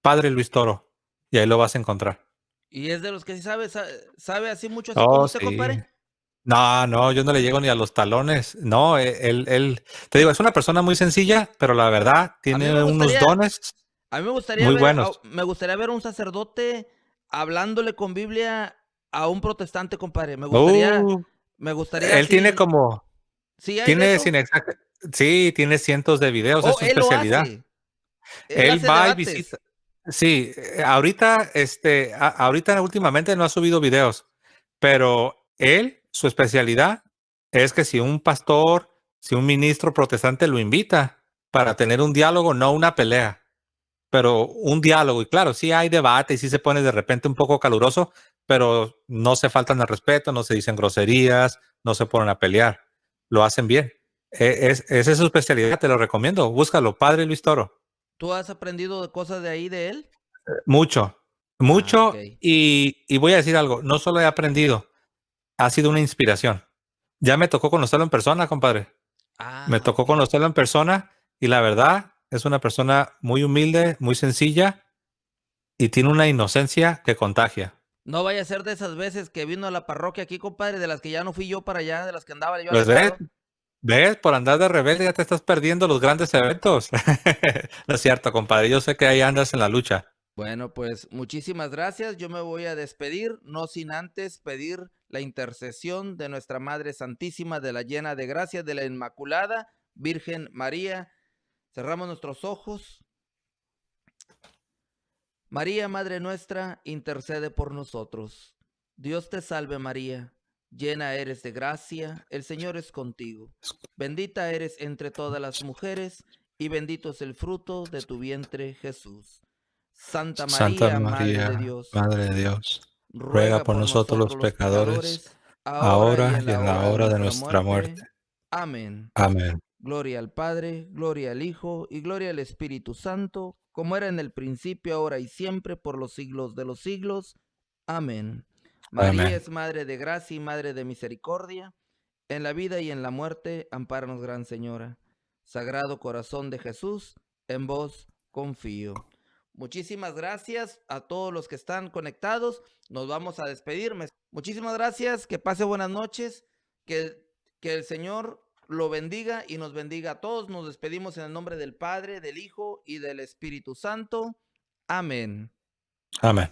Padre Luis Toro, y ahí lo vas a encontrar. Y es de los que sí sabe así mucho así como Oh, usted, sí. compadre. No, no, yo no le llego ni a los talones. No, te digo, es una persona muy sencilla, pero la verdad A mí me tiene unos gustaría, dones a mí muy buenos. me gustaría ver un sacerdote hablándole con Biblia a un protestante, compadre. Uh, Me gustaría él tiene así. como, ¿Sí hay de tiene eso? sin exager- sí, tiene cientos de videos, es Oh, su él lo especialidad. hace. Él Él hace va y visita. debates. Sí, ahorita, ahorita últimamente no ha subido videos, pero él, su especialidad es que si un pastor, si un ministro protestante lo invita para tener un diálogo, no una pelea, pero un diálogo. Y claro, sí hay debate y sí se pone de repente un poco caluroso, pero no se faltan al respeto, no se dicen groserías, no se ponen a pelear. Lo hacen bien. Esa es su especialidad, te lo recomiendo. Búscalo, Padre Luis Toro. ¿Tú has aprendido de cosas de ahí de él? Mucho, Ah, ok. mucho. Y voy a decir algo, no solo he aprendido, ha sido una inspiración. Ya me tocó conocerlo en persona, compadre. Me Ah, tocó ok. conocerlo en persona y la verdad es una persona muy humilde, muy sencilla y tiene una inocencia que contagia. No vaya a ser de esas veces que vino a la parroquia aquí, compadre, de las que ya no fui yo para allá, de las que andaba yo Pues ves, alejado. ves, por andar de rebelde ya te estás perdiendo los grandes eventos. No es cierto, compadre. Yo sé que ahí andas en la lucha. Bueno, pues muchísimas gracias. Yo me voy a despedir, no sin antes pedir la intercesión de nuestra Madre Santísima, de la llena de gracia, de la Inmaculada Virgen María. Cerramos nuestros ojos. María, Madre nuestra, intercede por nosotros. Dios te salve María, llena eres de gracia, el Señor es contigo. Bendita eres entre todas las mujeres, y bendito es el fruto de tu vientre, Jesús. Santa Santa María, Madre de María, Dios, Madre de Dios, ruega ruega por por nosotros los nosotros los pecadores, pecadores, ahora y ahora en y la en la hora de hora de nuestra nuestra muerte. muerte. Amén. Amén. Gloria al Padre, gloria al Hijo y gloria al Espíritu Santo, como era en el principio, ahora y siempre, por los siglos de los siglos. Amén. María Amén. es Madre de gracia y Madre de misericordia. En la vida y en la muerte, ampáranos, Gran Señora. Sagrado Corazón de Jesús, en vos confío. Muchísimas gracias a todos los que están conectados. Nos vamos a despedirme. Muchísimas gracias, que pase buenas noches, que el Señor lo bendiga y nos bendiga a todos. Nos despedimos en el nombre del Padre, del Hijo y del Espíritu Santo. Amén. Amén.